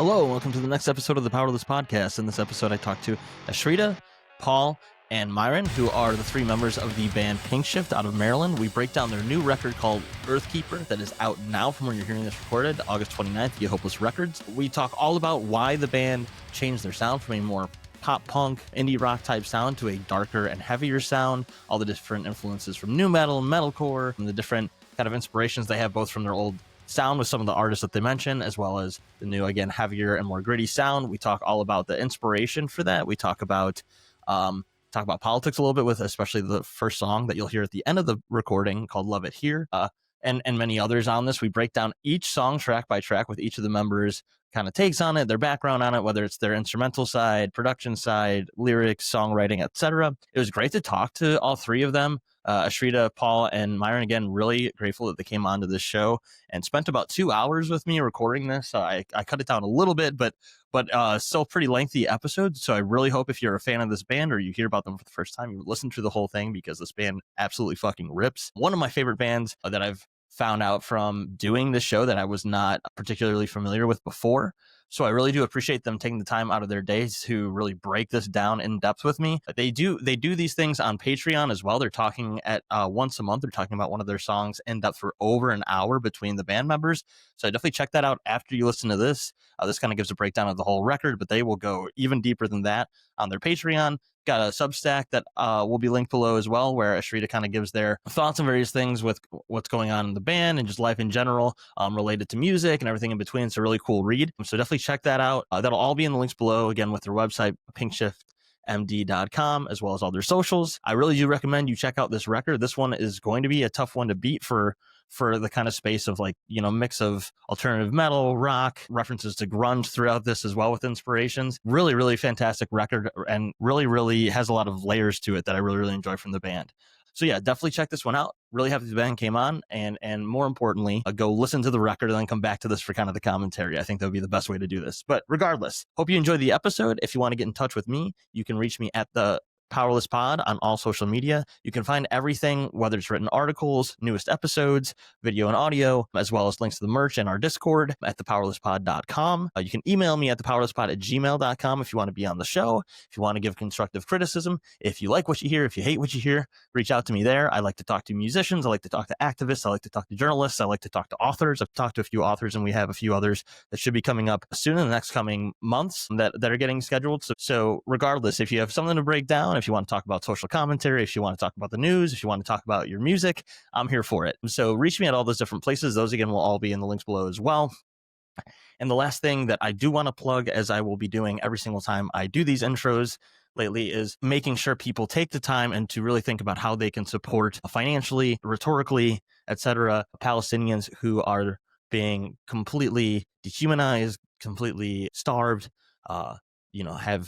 Hello, and welcome to the next episode of the Powerless Podcast. In this episode, I talked to Ashrita, Paul, and Myron, who are the three members of the band Pinkshift out of Maryland. We break down their new record called Earthkeeper that is out now from when you're hearing this recorded, August 29th, via Hopeless Records. We talk all about why the band changed their sound from a more pop punk, indie rock type sound to a darker and heavier sound, all the different influences from nu metal, metalcore, and the different kind of inspirations they have both from their old sound with some of the artists that they mention, as well as the new, again, heavier and more gritty sound. We talk all about the inspiration for that. We talk about politics a little bit with especially the first song that you'll hear at the end of the recording called Love It Here, and many others on this. We break down each song track by track with each of the members' kind of takes on it, their background on it, whether it's their instrumental side, production side, lyrics, songwriting, etc. It was great to talk to all three of them. Ashrita, Paul, and Myron, again, really grateful that they came onto this show and spent about 2 hours with me recording this. I cut it down a little bit, but still pretty lengthy episode. So I really hope if you're a fan of this band or you hear about them for the first time, you listen to the whole thing because this band absolutely fucking rips. One of my favorite bands that I've found out from doing this show that I was not particularly familiar with before. So I really do appreciate them taking the time out of their days to really break this down in depth with me. They do these things on Patreon as well. They're talking at once a month. They're talking about one of their songs in depth for over an hour between the band members. So definitely check that out after you listen to this. This kind of gives a breakdown of the whole record, but they will go even deeper than that on their Patreon. Got a Substack that will be linked below as well, where Ashrita kind of gives their thoughts on various things with what's going on in the band and just life in general, related to music and everything in between. It's a really cool read. So definitely check that out. That'll all be in the links below, again, with their website, pinkshiftmd.com, as well as all their socials. I really do recommend you check out this record. This one is going to be a tough one to beat for the kind of space of mix of alternative metal, rock, references to grunge throughout this as well with inspirations. Really, really fantastic record and really, really has a lot of layers to it that I really, really enjoy from the band. So yeah, definitely check this one out. Really happy the band came on, and more importantly, go listen to the record and then come back to this for kind of the commentary. I think that would be the best way to do this. But regardless, hope you enjoyed the episode. If you want to get in touch with me, you can reach me at the Powerless Pod on all social media. You can find everything, whether it's written articles, newest episodes, video and audio, as well as links to the merch and our Discord at thepowerlesspod.com. You can email me at thepowerlesspod@gmail.com if you want to be on the show, if you want to give constructive criticism, if you like what you hear, if you hate what you hear, reach out to me there. I like to talk to musicians. I like to talk to activists. I like to talk to journalists. I like to talk to authors. I've talked to a few authors, and we have a few others that should be coming up soon in the next coming months that are getting scheduled. So regardless, if you have something to break down, if you want to talk about social commentary, if you want to talk about the news, if you want to talk about your music, I'm here for it. So reach me at all those different places. Those, again, will all be in the links below as well. And the last thing that I do want to plug, as I will be doing every single time I do these intros lately, is making sure people take the time and to really think about how they can support financially, rhetorically, etc., Palestinians who are being completely dehumanized, completely starved,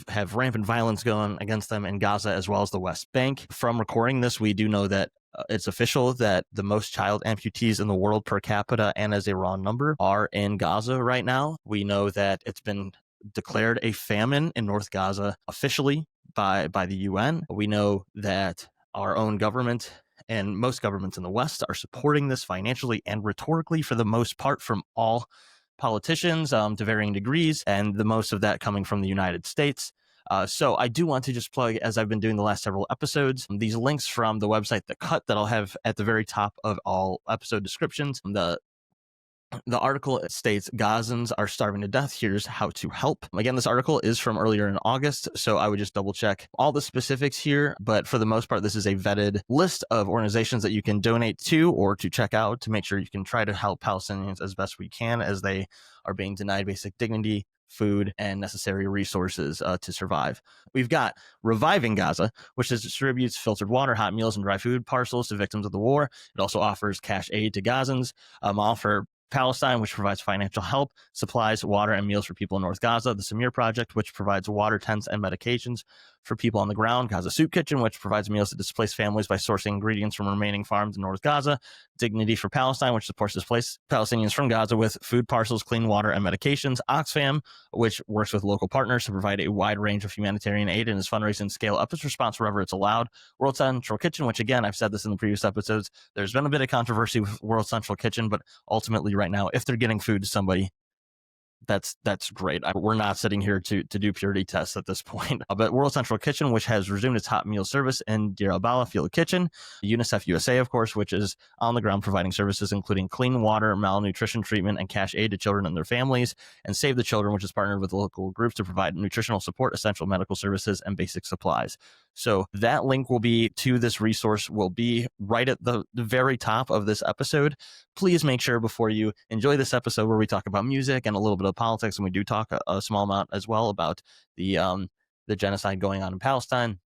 have rampant violence going against them in Gaza as well as the West Bank. From recording this, we do know that it's official that the most child amputees in the world per capita and as a raw number are in Gaza right now. We know that it's been declared a famine in North Gaza officially by the UN. We know that our own government and most governments in the West are supporting this financially and rhetorically for the most part from all politicians to varying degrees, and the most of that coming from the United States. So I do want to just plug, as I've been doing the last several episodes, these links from the website The Cut that I'll have at the very top of all episode descriptions. The article states Gazans are starving to death. Here's how to help. Again, this article is from earlier in August, so I would just double check all the specifics here. But for the most part, this is a vetted list of organizations that you can donate to or to check out to make sure you can try to help Palestinians as best we can as they are being denied basic dignity, food, and necessary resources to survive. We've got Reviving Gaza, which distributes filtered water, hot meals, and dry food parcels to victims of the war. It also offers cash aid to Gazans. Offer Palestine, which provides financial help, supplies, water, and meals for people in North Gaza. The Samir Project, which provides water, tents, and medications for people on the ground. Gaza Soup Kitchen, which provides meals to displaced families by sourcing ingredients from remaining farms in North Gaza. Dignity for Palestine, which supports displaced Palestinians from Gaza with food parcels, clean water, and medications. Oxfam, which works with local partners to provide a wide range of humanitarian aid and is fundraising scale up its response wherever it's allowed. World Central Kitchen, which, again, I've said this in the previous episodes, there's been a bit of controversy with World Central Kitchen, but ultimately right now, if they're getting food to somebody, That's great. We're not sitting here to do purity tests at this point. But World Central Kitchen, which has resumed its hot meal service in Deir al-Bala Field Kitchen, UNICEF USA, of course, which is on the ground providing services including clean water, malnutrition treatment, and cash aid to children and their families, and Save the Children, which is partnered with local groups to provide nutritional support, essential medical services, and basic supplies. So that link will be to this resource will be right at the very top of this episode. Please make sure before you enjoy this episode where we talk about music and a little bit of politics, and we do talk a small amount as well about the genocide going on in Palestine,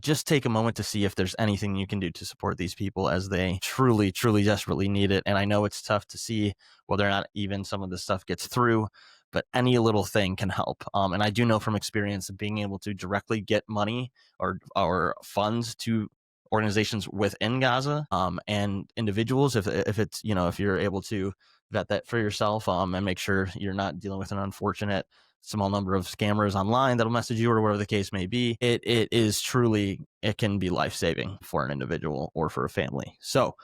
just take a moment to see if there's anything you can do to support these people as they truly, truly desperately need it. And I know it's tough to see whether or not even some of this stuff gets through, but any little thing can help. And I do know from experience being able to directly get money or funds to organizations within Gaza and individuals, if it's, if you're able to vet that for yourself and make sure you're not dealing with an unfortunate small number of scammers online that'll message you or whatever the case may be, it is truly, it can be life-saving for an individual or for a family. So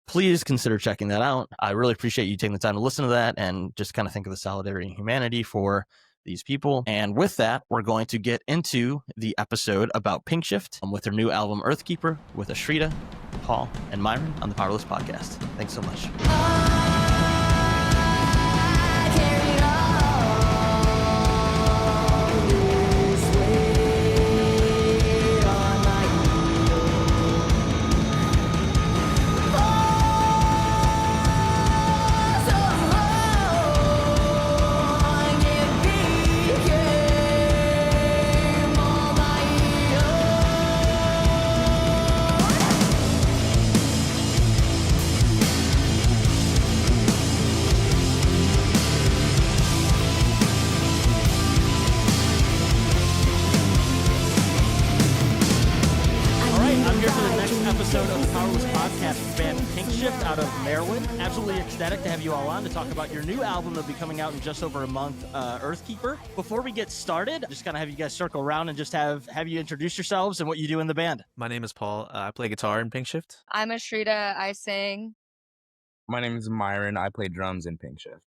please consider checking that out. I really appreciate you taking the time to listen to that and just kind of think of the solidarity and humanity for these people. And with that, we're going to get into the episode about Pinkshift with their new album Earthkeeper with Ashrita, Paul, and Myron on the Powerless Podcast. Thanks so much. Episode of the Powerless Podcast with band Pinkshift out of Maryland. Absolutely ecstatic to have you all on to talk about your new album that'll be coming out in just over a month, Earthkeeper. Before we get started, just kind of have you guys circle around and just have you introduce yourselves and what you do in the band. My name is Paul. I play guitar in Pinkshift. I'm Ashrita. I sing. My name is Myron. I play drums in Pinkshift.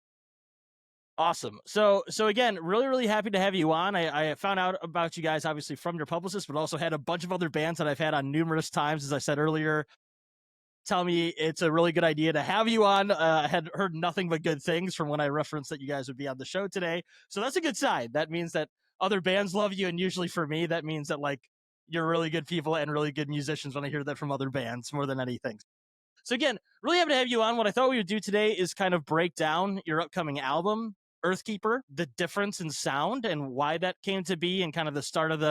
Awesome. So again, really happy to have you on. I found out about you guys obviously from your publicist, but also had a bunch of other bands that I've had on numerous times, as I said earlier, tell me it's a really good idea to have you on. I had heard nothing but good things from when I referenced that you guys would be on the show today. So that's a good sign. That means that other bands love you, and usually for me, that means that like you're really good people and really good musicians when I hear that from other bands more than anything. So again, really happy to have you on. What I thought we would do today is kind of break down your upcoming album, Earthkeeper, the difference in sound and why that came to be, and kind of the start of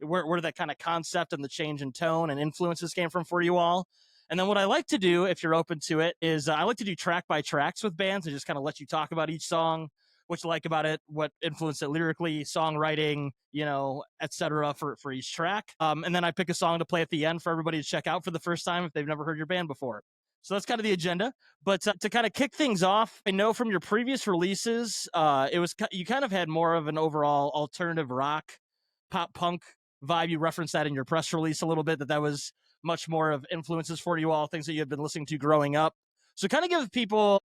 where that kind of concept and the change in tone and influences came from for you all. And then what I like to do, if you're open to it, is I like to do track by tracks with bands and just kind of let you talk about each song, what you like about it, what influenced it lyrically, songwriting, etc. for each track. And then I pick a song to play at the end for everybody to check out for the first time if they've never heard your band before. So that's kind of the agenda. But to kind of kick things off, I know from your previous releases, you kind of had more of an overall alternative rock, pop punk vibe. You referenced that in your press release a little bit, that was much more of influences for you all, things that you had been listening to growing up. So kind of give people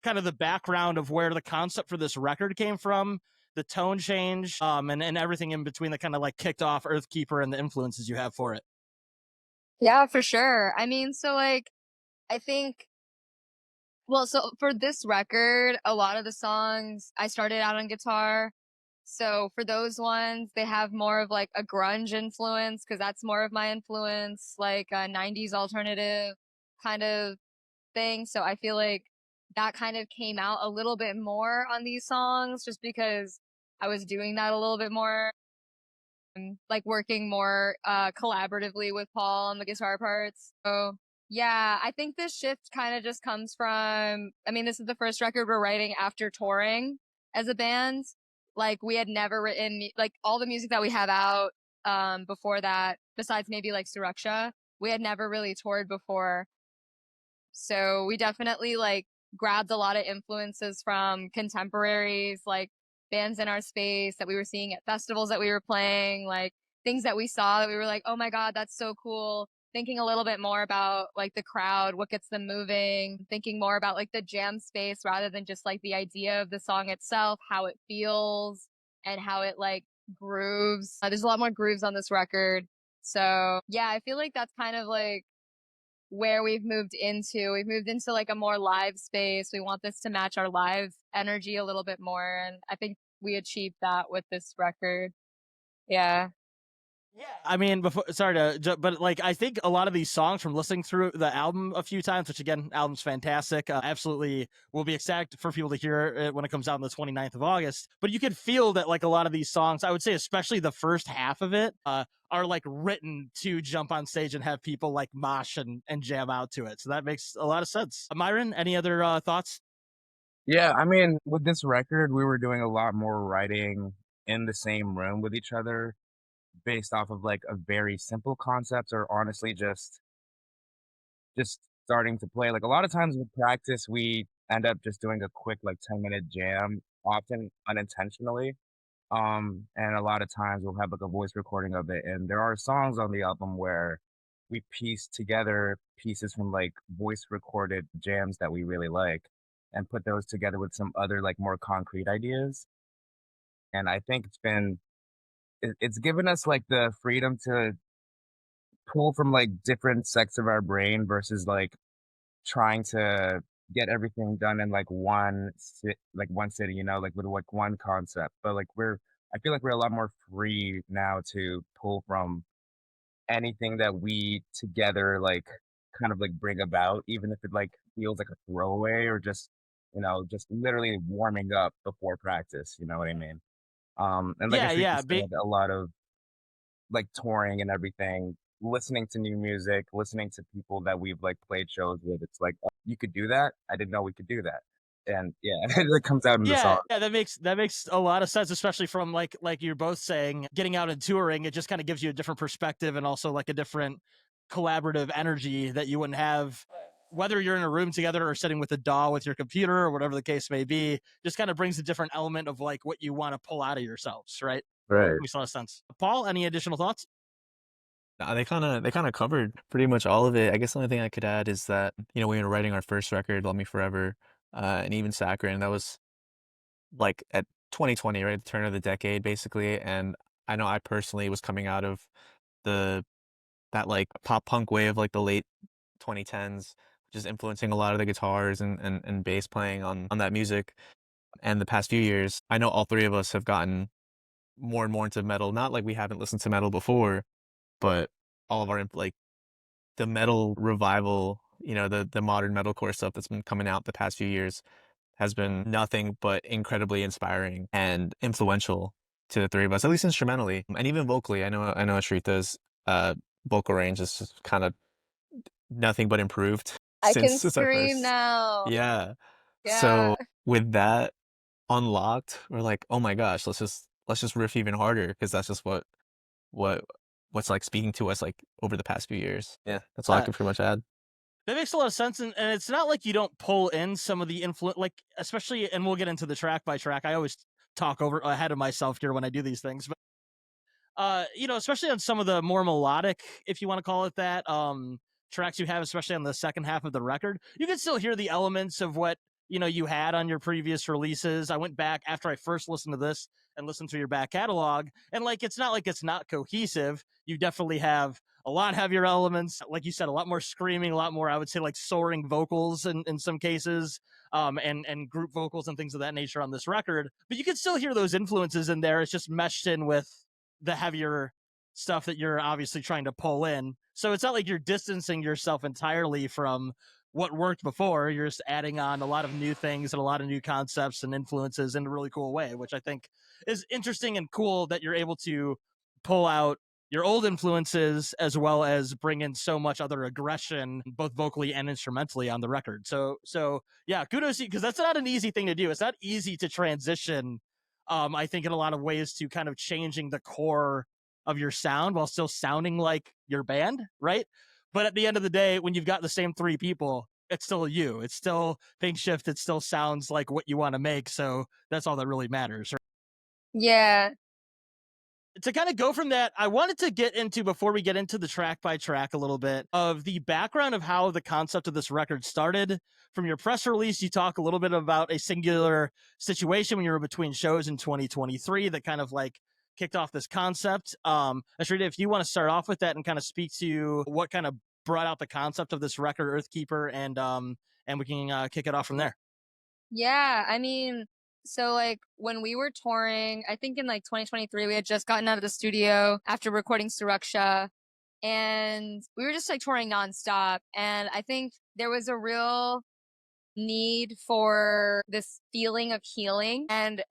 kind of the background of where the concept for this record came from, the tone change, and everything in between that kind of like kicked off Earthkeeper and the influences you have for it. Yeah, for sure. I mean, so like, I think, so for this record, a lot of the songs I started out on guitar. So for those ones, they have more of like a grunge influence, because that's more of my influence, like a 90s alternative kind of thing. So I feel like that kind of came out a little bit more on these songs, just because I was doing that a little bit more, like working more collaboratively with Paul on the guitar parts. So yeah, I think this shift kind of just comes from, this is the first record we're writing after touring as a band. Like, we had never written, like, all the music that we have out before that, besides maybe like Suraksha, we had never really toured before. So we definitely like grabbed a lot of influences from contemporaries, like bands in our space that we were seeing at festivals that we were playing, like things that we saw that we were like, oh my God, that's so cool. thinking a little bit more about like the crowd, what gets them moving, thinking more about like the jam space rather than just like the idea of the song itself, how it feels and how it like grooves. There's a lot more grooves on this record. So yeah, I feel like that's kind of like where we've moved into. We've moved into like a more live space. We want this to match our live energy a little bit more. And I think we achieved that with this record. Yeah. Yeah, I mean, but like, I think a lot of these songs from listening through the album a few times, which again, album's fantastic, absolutely will be ecstatic for people to hear it when it comes out on the 29th of August. But you can feel that like a lot of these songs, I would say, especially the first half of it, are like written to jump on stage and have people like mosh and jam out to it. So that makes a lot of sense. Myron, any other thoughts? Yeah, I mean, with this record, we were doing a lot more writing in the same room with each other based off of like a very simple concept or honestly just starting to play. Like a lot of times with practice, we end up just doing a quick like 10-minute jam, often unintentionally. And a lot of times we'll have like a voice recording of it. And there are songs on the album where we piece together pieces from like voice recorded jams that we really like and put those together with some other like more concrete ideas. And I think it's given us like the freedom to pull from like different sects of our brain versus like trying to get everything done in like one city, you know, like with like one concept. But like I feel like we're a lot more free now to pull from anything that we together like kind of like bring about, even if it like feels like a throwaway or just, you know, just literally warming up before practice, you know what I mean? And like I Yeah, think yeah. said, a lot of like touring and everything, listening to new music, listening to people that we've like played shows with. It's like, oh, you could do that. I didn't know we could do that. And yeah, it comes out in the Yeah, song. yeah, that makes a lot of sense, especially from like you're both saying, getting out and touring. It just kind of gives you a different perspective and also like a different collaborative energy that you wouldn't have whether you're in a room together or sitting with a DAW with your computer or whatever the case may be. Just kind of brings a different element of like what you want to pull out of yourselves, right? Right. Makes a lot of sense. Paul, any additional thoughts? They kind of covered pretty much all of it. I guess the only thing I could add is that, you know, we were writing our first record, Love Me Forever, and even Saccharine, that was like at 2020, right? The turn of the decade, basically. And I know I personally was coming out of the that like pop punk wave, like the late 2010s, which is influencing a lot of the guitars and bass playing on that music. And the past few years, I know all three of us have gotten more and more into metal. Not like we haven't listened to metal before, but all of our like the metal revival, you know, the modern metalcore stuff that's been coming out the past few years has been nothing but incredibly inspiring and influential to the three of us, at least instrumentally and even vocally. I know Ashrita's vocal range is just kind of nothing but improved I can since our scream first. now. Yeah. Yeah. So with that unlocked, we're like, oh my gosh, let's just riff even harder because that's just what what's like speaking to us like over the past few years. Yeah, that's all I Uh, can pretty much add. That makes a lot of sense, and it's not like you don't pull in some of the influence, like especially, and we'll get into the track by track. I always talk over ahead of myself here when I do these things, but you know, especially on some of the more melodic, if you want to call it that, tracks you have, especially on the second half of the record, you can still hear the elements of what you know you had on your previous releases. I went back after I first listened to this and listened to your back catalog, and like it's not like it's not cohesive. You definitely have a lot heavier elements, like you said, a lot more screaming, a lot more, I would say, like soaring vocals in some cases, and group vocals and things of that nature on this record. But you can still hear those influences in there. It's just meshed in with the heavier stuff that you're obviously trying to pull in. So it's not like you're distancing yourself entirely from what worked before. You're just adding on a lot of new things and a lot of new concepts and influences in a really cool way, which I think is interesting and cool that you're able to pull out your old influences as well as bring in so much other aggression, both vocally and instrumentally on the record. So yeah, kudos to you, because that's not an easy thing to do. It's not easy to transition, I think, in a lot of ways, to kind of changing the core of your sound while still sounding like your band, right? But at the end of the day, when you've got the same three people, it's still you. It's still Pinkshift. It still sounds like what you want to make. So that's all that really matters. Right? Yeah. To kind of go from that, I wanted to get into, before we get into the track by track, a little bit of the background of how the concept of this record started. From your press release, you talk a little bit about a singular situation when you were between shows in 2023 that kind of like kicked off this concept. Ashrita, if you want to start off with that and kind of speak to what kind of brought out the concept of this record, Earthkeeper, and we can kick it off from there. Yeah, I mean, so like when we were touring, I think in like 2023, we had just gotten out of the studio after recording Suraksha, and we were just like touring nonstop. And I think there was a real need for this feeling of healing, and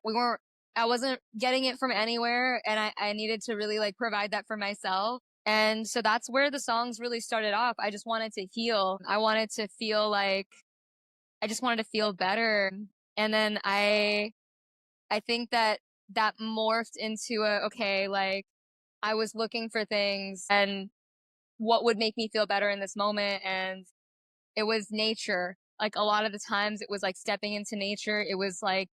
I wasn't getting it from anywhere, and I needed to really like provide that for myself. And so that's where the songs really started off. I just wanted to heal. I wanted to feel like I just wanted to feel better. And then I think that morphed into okay, like I was looking for things and what would make me feel better in this moment. And it was nature. Like a lot of the times it was like stepping into nature. It was like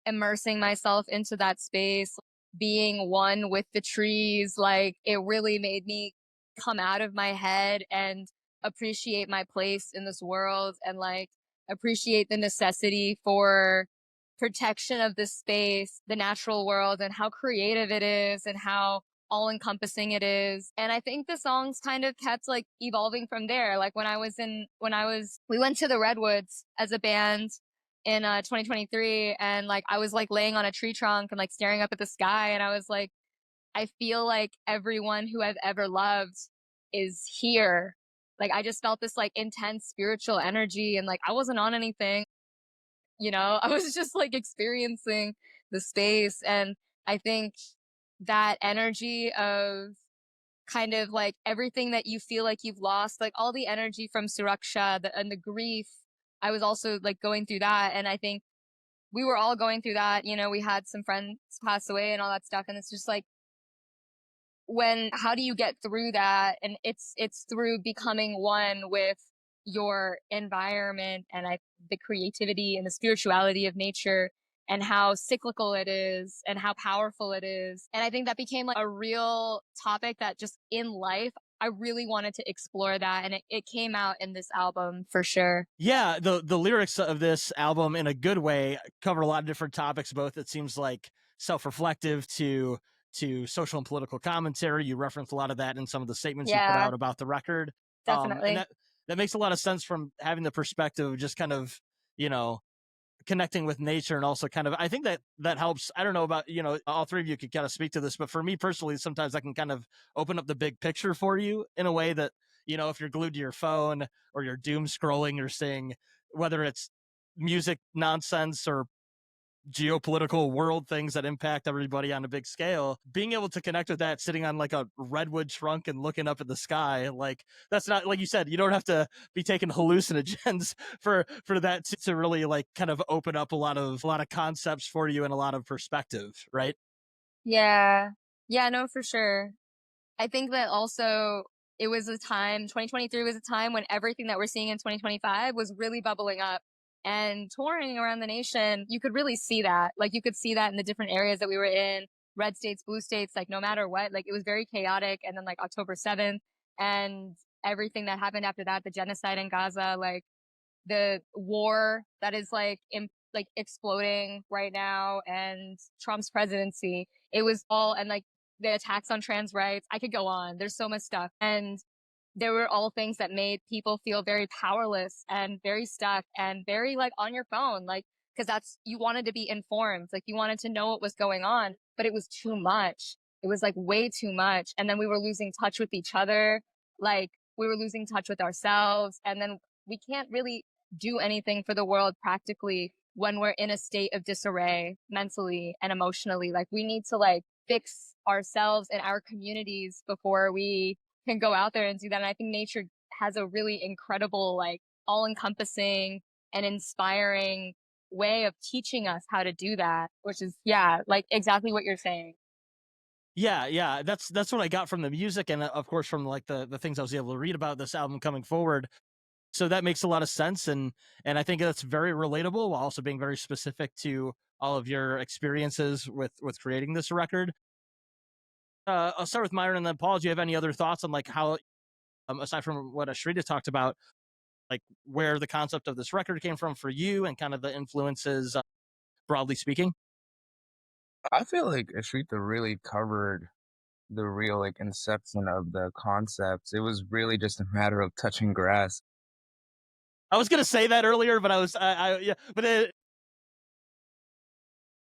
immersing myself into that space, being one with the trees. Like it really made me come out of my head and appreciate my place in this world, and like appreciate the necessity for protection of this space, the natural world, and how creative it is and how all encompassing it is. And I think the songs kind of kept like evolving from there. Like we went to the Redwoods as a band in 2023, and like I was like laying on a tree trunk and like staring up at the sky, and I was like, I feel like everyone who I've ever loved is here. Like I just felt this like intense spiritual energy, and like I wasn't on anything, I was just like experiencing the space. And I think that energy of kind of like everything that you feel like you've lost, like all the energy from Suraksha and the grief, I was also like going through that. And I think we were all going through that. We had some friends pass away and all that stuff. And it's just like, how do you get through that? And it's through becoming one with your environment and the creativity and the spirituality of nature, and how cyclical it is and how powerful it is. And I think that became like a real topic that just in life, I really wanted to explore that. And it came out in this album for sure. Yeah, the lyrics of this album in a good way cover a lot of different topics, both it seems like self-reflective to social and political commentary. You reference a lot of that in some of the statements you put out about the record. Definitely. And that makes a lot of sense from having the perspective of just kind of, connecting with nature, and also kind of, I think that helps. I don't know about, all three of you could kind of speak to this, but for me personally, sometimes I can kind of open up the big picture for you in a way that, if you're glued to your phone or you're doom scrolling, you're seeing whether it's music nonsense or geopolitical world things that impact everybody on a big scale, being able to connect with that sitting on like a redwood trunk and looking up at the sky, like that's not, like you said, you don't have to be taking hallucinogens for that to really like kind of open up a lot of concepts for you and a lot of perspective, right? Yeah, no, for sure. I think that also it was 2023 was a time when everything that we're seeing in 2025 was really bubbling up. And touring around the nation, you could really see that. Like you could see that in the different areas that we were in, red states, blue states, like no matter what, like it was very chaotic. And then like October 7th and everything that happened after that, the genocide in Gaza, like the war that is like exploding right now, and Trump's presidency, it was all, and like the attacks on trans rights. I could go on. There's so much stuff. And there were all things that made people feel very powerless and very stuck and very like on your phone, like, because you wanted to be informed, like you wanted to know what was going on, but it was too much. It was like way too much. And then we were losing touch with each other. Like we were losing touch with ourselves. And then we can't really do anything for the world practically when we're in a state of disarray mentally and emotionally. Like we need to like fix ourselves and our communities before we can go out there and do that. And I think nature has a really incredible, like all encompassing and inspiring way of teaching us how to do that, which is, like exactly what you're saying. Yeah. That's what I got from the music. And of course, from like the things I was able to read about this album coming forward. So that makes a lot of sense. And I think that's very relatable while also being very specific to all of your experiences with creating this record. I'll start with Myron and then Paul. Do you have any other thoughts on like how, aside from what Ashrita talked about, like where the concept of this record came from for you and kind of the influences, broadly speaking? I feel like Ashrita really covered the real like inception of the concepts. It was really just a matter of touching grass. I was gonna say that earlier, but yeah, but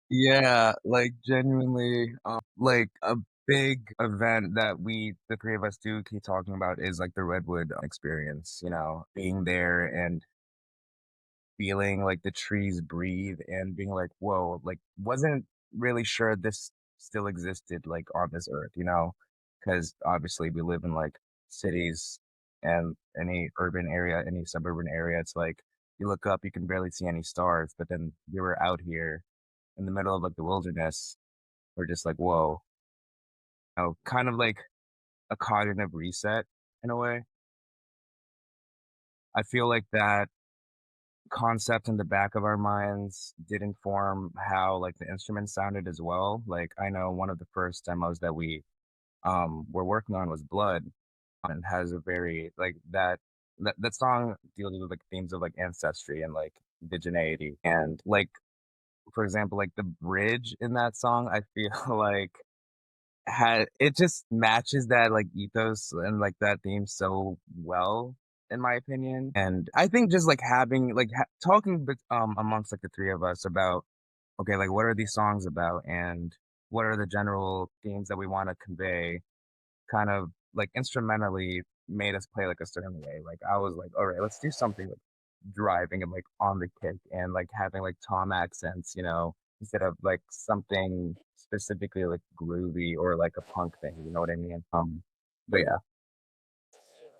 Yeah, like genuinely, like a big event that the three of us do keep talking about is like the Redwood experience, being there and feeling like the trees breathe and being like, whoa, like wasn't really sure this still existed like on this earth, because obviously we live in like cities and any urban area, any suburban area, it's like you look up, you can barely see any stars, but then we were out here in the middle of like the wilderness. We're just like, whoa, kind of like a cognitive reset in a way. I feel like that concept in the back of our minds did inform how like the instruments sounded as well. Like I know one of the first demos that we were working on was Blood, and has a very like that song deals with like themes of like ancestry and like indigeneity and like for example like the bridge in that song I feel like had it just matches that like ethos and like that theme so well in my opinion. And I think just like having like talking amongst like the three of us about okay like what are these songs about and what are the general themes that we want to convey kind of like instrumentally made us play like a certain way. Like I was like, all right, let's do something like driving and like on the kick and like having like tom accents, instead of like something specifically like groovy or like a punk thing, you know what I mean? But yeah.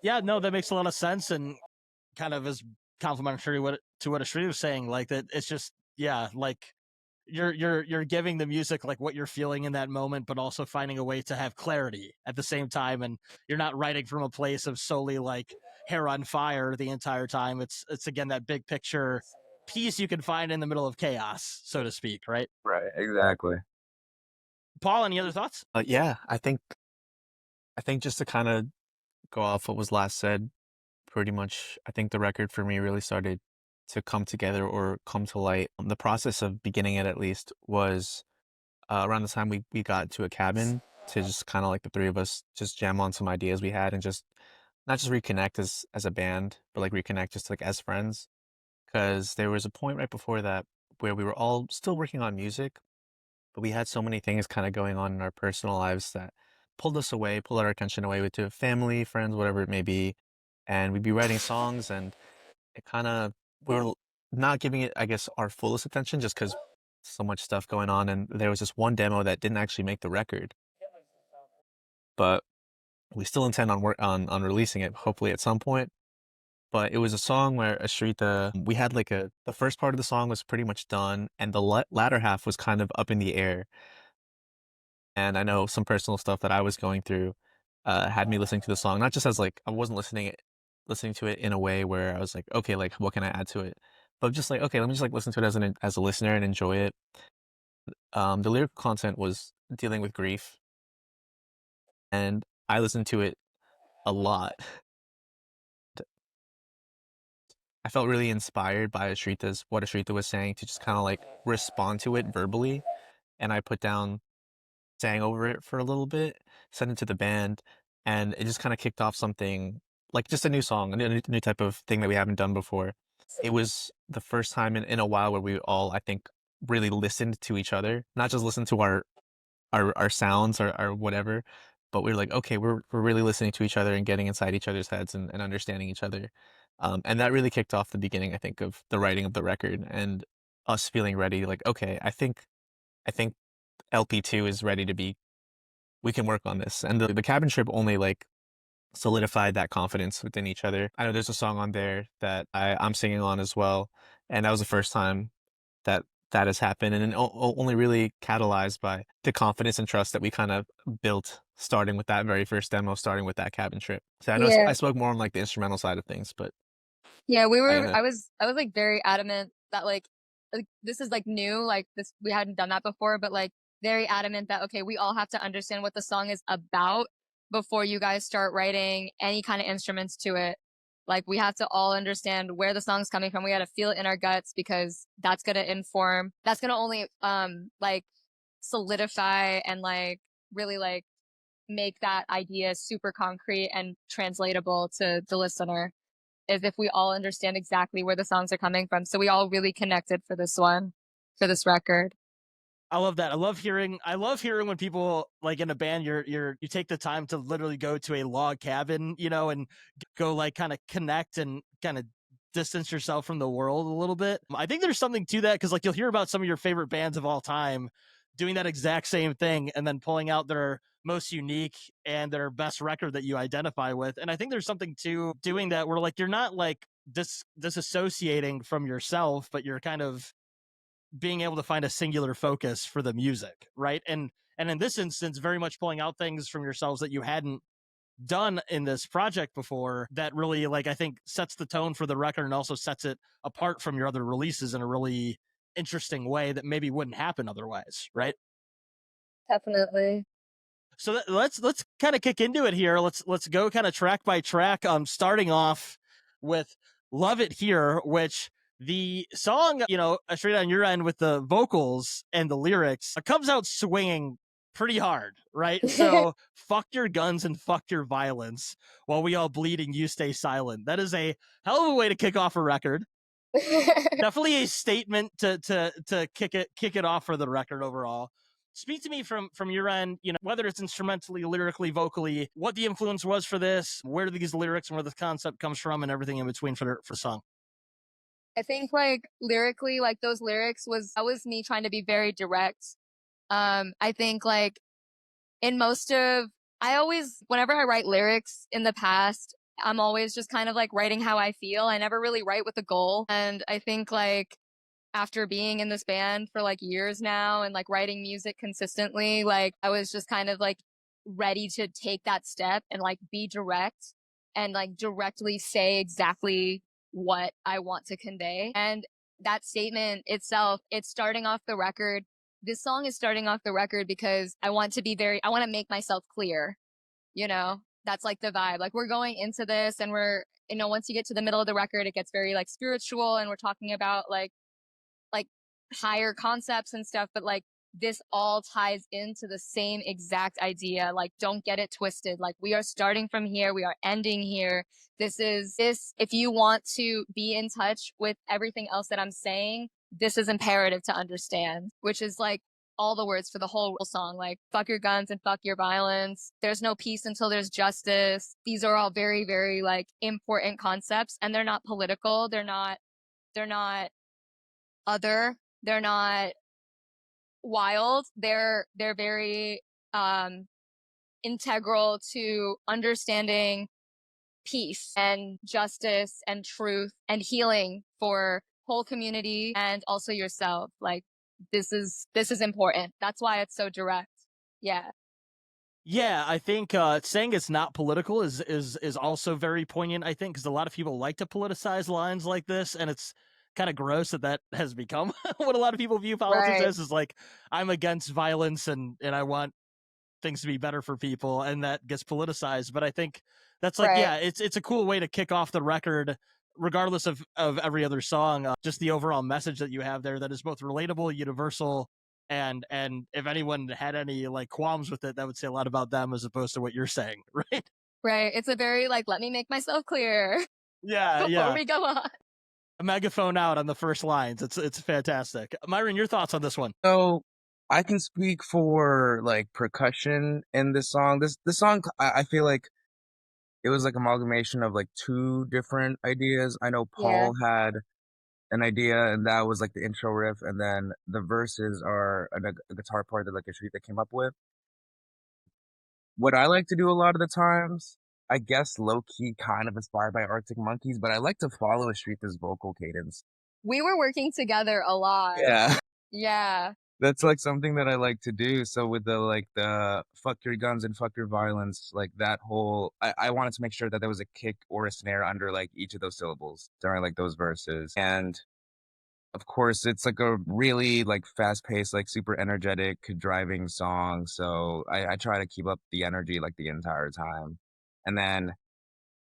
yeah, no, that makes a lot of sense and kind of is complimentary to what Ashrita was saying. Like that, it's just yeah, like you're giving the music like what you're feeling in that moment, but also finding a way to have clarity at the same time, and you're not writing from a place of solely like hair on fire the entire time. It's again that big picture peace you can find in the middle of chaos, so to speak, right? Right, exactly. Paul, any other thoughts? Yeah, I think just to kind of go off what was last said, pretty much, I think the record for me really started to come together or come to light. The process of beginning it, at least, was around the time we got to a cabin to just kind of like the three of us just jam on some ideas we had and just not just reconnect as a band, but like reconnect just like as friends. Because there was a point right before that where we were all still working on music, but we had so many things kind of going on in our personal lives that pulled us away, pulled our attention away to family, friends, whatever it may be. And we'd be writing songs and it kind of, we were not giving it, I guess, our fullest attention just because so much stuff going on. And there was this one demo that didn't actually make the record, but we still intend on on releasing it, hopefully at some point. But it was a song where Ashrita, we had like the first part of the song was pretty much done, and the latter half was kind of up in the air. And I know some personal stuff that I was going through had me listening to the song, not just as like I wasn't listening to it in a way where I was like, okay, like what can I add to it? But just like, okay, let me just like listen to it as a listener and enjoy it. The lyrical content was dealing with grief, and I listened to it a lot. I felt really inspired by what Ashrita was saying to just kind of like respond to it verbally. And I put down sang over it for a little bit, sent it to the band, and it just kind of kicked off something like just a new song, a new type of thing that we haven't done before. It was the first time in a while where we all, I think, really listened to each other, not just listened to our sounds or whatever, but we are like, okay, we're really listening to each other and getting inside each other's heads and understanding each other. And that really kicked off the beginning, I think, of the writing of the record and us feeling ready. Like, okay, I think LP2 is ready to be. We can work on this. And the cabin trip only like solidified that confidence within each other. I know there's a song on there that I'm singing on as well, and that was the first time that that has happened, and only really catalyzed by the confidence and trust that we kind of built starting with that very first demo, starting with that cabin trip. So I know Yeah. I spoke more on like the instrumental side of things, but Yeah, I I was like very adamant that like this is like new, like this we hadn't done that before, but like very adamant that, okay, we all have to understand what the song is about before you guys start writing any kind of instruments to it. Like, we have to all understand where the song's coming from. We got to feel it in our guts, because that's going to inform, that's going to only, like, solidify and, like, really, like, make that idea super concrete and translatable to the listener, is if we all understand exactly where the songs are coming from. So we all really connected for this one, for this record. I love that. I love hearing when people, like, in a band, you take the time to literally go to a log cabin, you know, and go, like, kind of connect and kind of distance yourself from the world a little bit. I think there's something to that, because, like, you'll hear about some of your favorite bands of all time doing that exact same thing and then pulling out their most unique and their best record that you identify with. And I think there's something to doing that where, like, you're not, like, disassociating from yourself, but you're kind of being able to find a singular focus for the music, right? And in this instance, very much pulling out things from yourselves that you hadn't done in this project before, that really, like, I think sets the tone for the record and also sets it apart from your other releases in a really interesting way that maybe wouldn't happen otherwise, right? Definitely. So let's kind of kick into it here. Let's go kind of track by track. Starting off with "Love It Here," which the song, you know, straight on your end with the vocals and the lyrics, it comes out swinging pretty hard, right? So fuck your guns and fuck your violence while we all bleed and you stay silent. That is a hell of a way to kick off a record. Definitely a statement to kick it off for the record overall. Speak to me from your end, you know, whether it's instrumentally, lyrically, vocally, what the influence was for this, where these lyrics and where the concept comes from, and everything in between for song. I think, like, lyrically, like, those lyrics that was me trying to be very direct. I think, like, whenever I write lyrics in the past, I'm always just kind of, like, writing how I feel. I never really write with a goal. And I think, like, after being in this band for, like, years now and, like, writing music consistently, like, I was just kind of, like, ready to take that step and, like, be direct and, like, directly say exactly what I want to convey. And that statement itself, it's starting off the record. This song is starting off the record because I want to make myself clear, you know? That's, like, the vibe. Like, we're going into this and we're, you know, once you get to the middle of the record, it gets very, like, spiritual, and we're talking about, like higher concepts and stuff, but, like, this all ties into the same exact idea. Like, don't get it twisted. Like, we are starting from here, we are ending here. If you want to be in touch with everything else that I'm saying, this is imperative to understand, which is, like, all the words for the whole song. Like, fuck your guns and fuck your violence. There's no peace until there's justice. These are all very, very, like, important concepts, and they're not political. They're not other. They're not wild. They're very integral to understanding peace and justice and truth and healing for whole community and also yourself. Like, this is important. That's why it's so direct. Yeah. Yeah, I think saying it's not political is also very poignant, I think, because a lot of people like to politicize lines like this, and it's kind of gross that has become what a lot of people view politics Right. as, is like, I'm against violence and I want things to be better for people, and that gets politicized. But I think that's, like, Right. yeah, it's a cool way to kick off the record, regardless of every other song. Just the overall message that you have there that is both relatable, universal, and if anyone had any, like, qualms with it, that would say a lot about them as opposed to what you're saying, right? Right. It's a very, like, let me make myself clear Yeah, before we go on. a megaphone out on the first lines. It's fantastic. Myron, your thoughts on this one? So I can speak for, like, percussion in this song. This song, I feel like it was, like, amalgamation of, like, two different ideas. I know Paul had an idea, and that was, like, the intro riff, and then the verses are a guitar part that, like, Ashrita came up with. What I like to do a lot of the times, I guess low-key kind of inspired by Arctic Monkeys, but I like to follow Ashrita's vocal cadence. We were working together a lot. Yeah. Yeah. That's, like, something that I like to do. So with the fuck your guns and fuck your violence, like, that whole, I wanted to make sure that there was a kick or a snare under, like, each of those syllables during, like, those verses. And of course, it's like a really like fast paced, like super energetic driving song. So I try to keep up the energy like the entire time. And then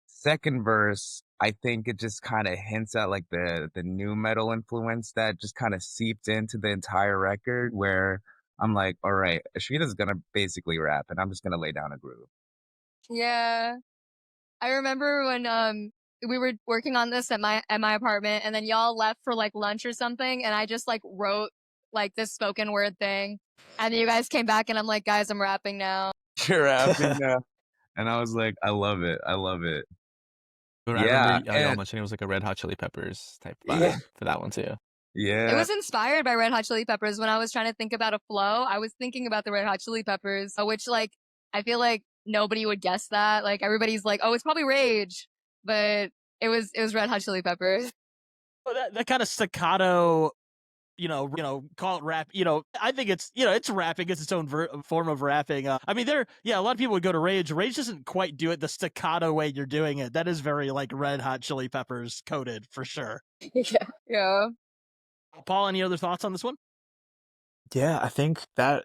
second verse, I think it just kind of hints at like the new metal influence that just kind of seeped into the entire record where I'm like, all right, Ashrita's gonna basically rap and I'm just gonna lay down a groove. Yeah. I remember when we were working on this at my apartment, and then y'all left for like lunch or something, and I just like wrote like this spoken word thing, and then you guys came back, and I'm like, guys, I'm rapping now. You're rapping now. And I was like, I love it. I love it. I remember Yeah. y'all And mentioning it was like a Red Hot Chili Peppers type yeah. vibe for that one too. It Yeah. was inspired by Red Hot Chili Peppers. When I was trying to think about a flow, I was thinking about the Red Hot Chili Peppers, which like I feel like nobody would guess that. Like everybody's like, oh, it's probably Rage, but it was Red Hot Chili Peppers. Well, that kind of staccato, call it rap. I think it's rapping. It's its own form of rapping. I mean, a lot of people would go to Rage. Rage doesn't quite do it the staccato way you're doing it. That is very like Red Hot Chili Peppers coded for sure. Yeah. Paul, any other thoughts on this one? Yeah, I think that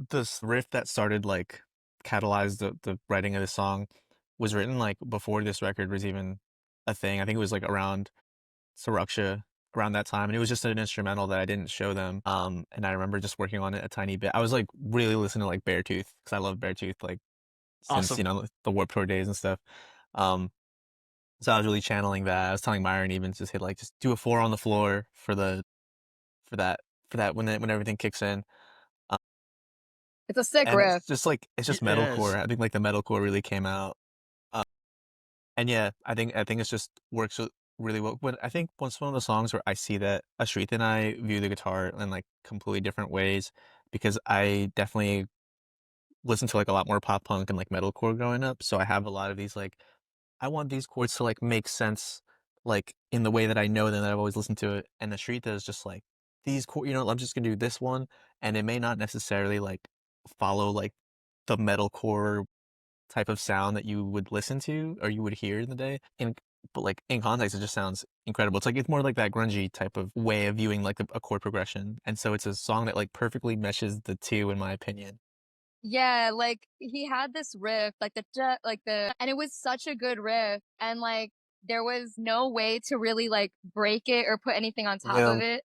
this riff that started like catalyzed the writing of the song was written like before this record was even a thing. I think it was like around Suraksha around that time, and it was just an instrumental that I didn't show them. And I remember just working on it a tiny bit. I was like really listening to like Beartooth because I love Beartooth like since Awesome. the Warped Tour days and stuff. Um, so I was really channeling that. I was telling Myron even just hit like just do a 4 on the floor for for that when everything kicks in. It's a sick And riff. it's just It metalcore. is. I think like the metalcore really came out. And yeah, I think it's just works really well. But I think once one of the songs where I see that Ashrita and I view the guitar in like completely different ways because I definitely listened to like a lot more pop punk and like metalcore growing up. So I have a lot of these like I want these chords to like make sense like in the way that I know them that I've always listened to it. And Ashrita is just like these chords, I'm just gonna do this one, and it may not necessarily like follow like the metalcore type of sound that you would listen to or you would hear in the day. But like in context, it just sounds incredible. It's more like that grungy type of way of viewing like a chord progression. And so it's a song that like perfectly meshes the two, in my opinion. Yeah, like he had this riff, like and it was such a good riff, and like there was no way to really like break it or put anything on top Yeah. of it.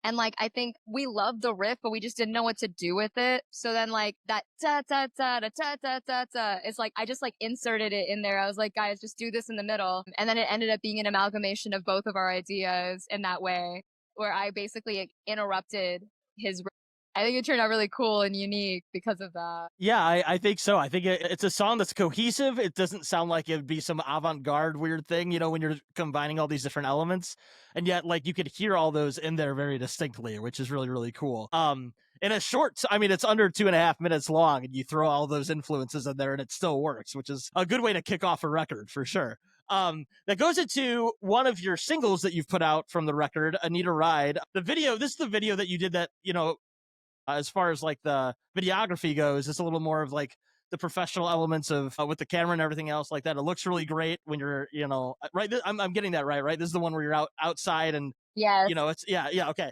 And like I think we loved the riff, but we just didn't know what to do with it. So then like that ta ta ta ta ta ta ta ta, it's like I just like inserted it in there. I was like, guys, just do this in the middle, and then it ended up being an amalgamation of both of our ideas in that way, where I basically like, interrupted his. I think it turned out really cool and unique because of that. Yeah, I think so. I think it's a song that's cohesive. It doesn't sound like it would be some avant-garde weird thing, when you're combining all these different elements. And yet, like, you could hear all those in there very distinctly, which is really, really cool. In a it's under 2.5 minutes long, and you throw all those influences in there and it still works, which is a good way to kick off a record for sure. That goes into one of your singles that you've put out from the record, I Need a Ride. This is the video that you did that, as far as like the videography goes, it's a little more of like the professional elements of with the camera and everything else like that. It looks really great when you're, right. I'm getting that right. This is the one where you're outside and, Yes. it's, yeah. Okay.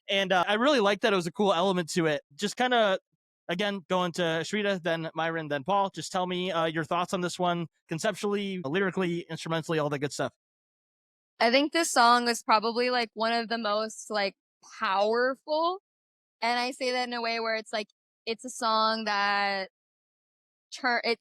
And I really like that. It was a cool element to it. Just kind of, again, going to Ashrita, then Myron, then Paul. Just tell me your thoughts on this one, conceptually, lyrically, instrumentally, all that good stuff. I think this song is probably like one of the most like powerful. And I say that in a way where it's like, it's a song that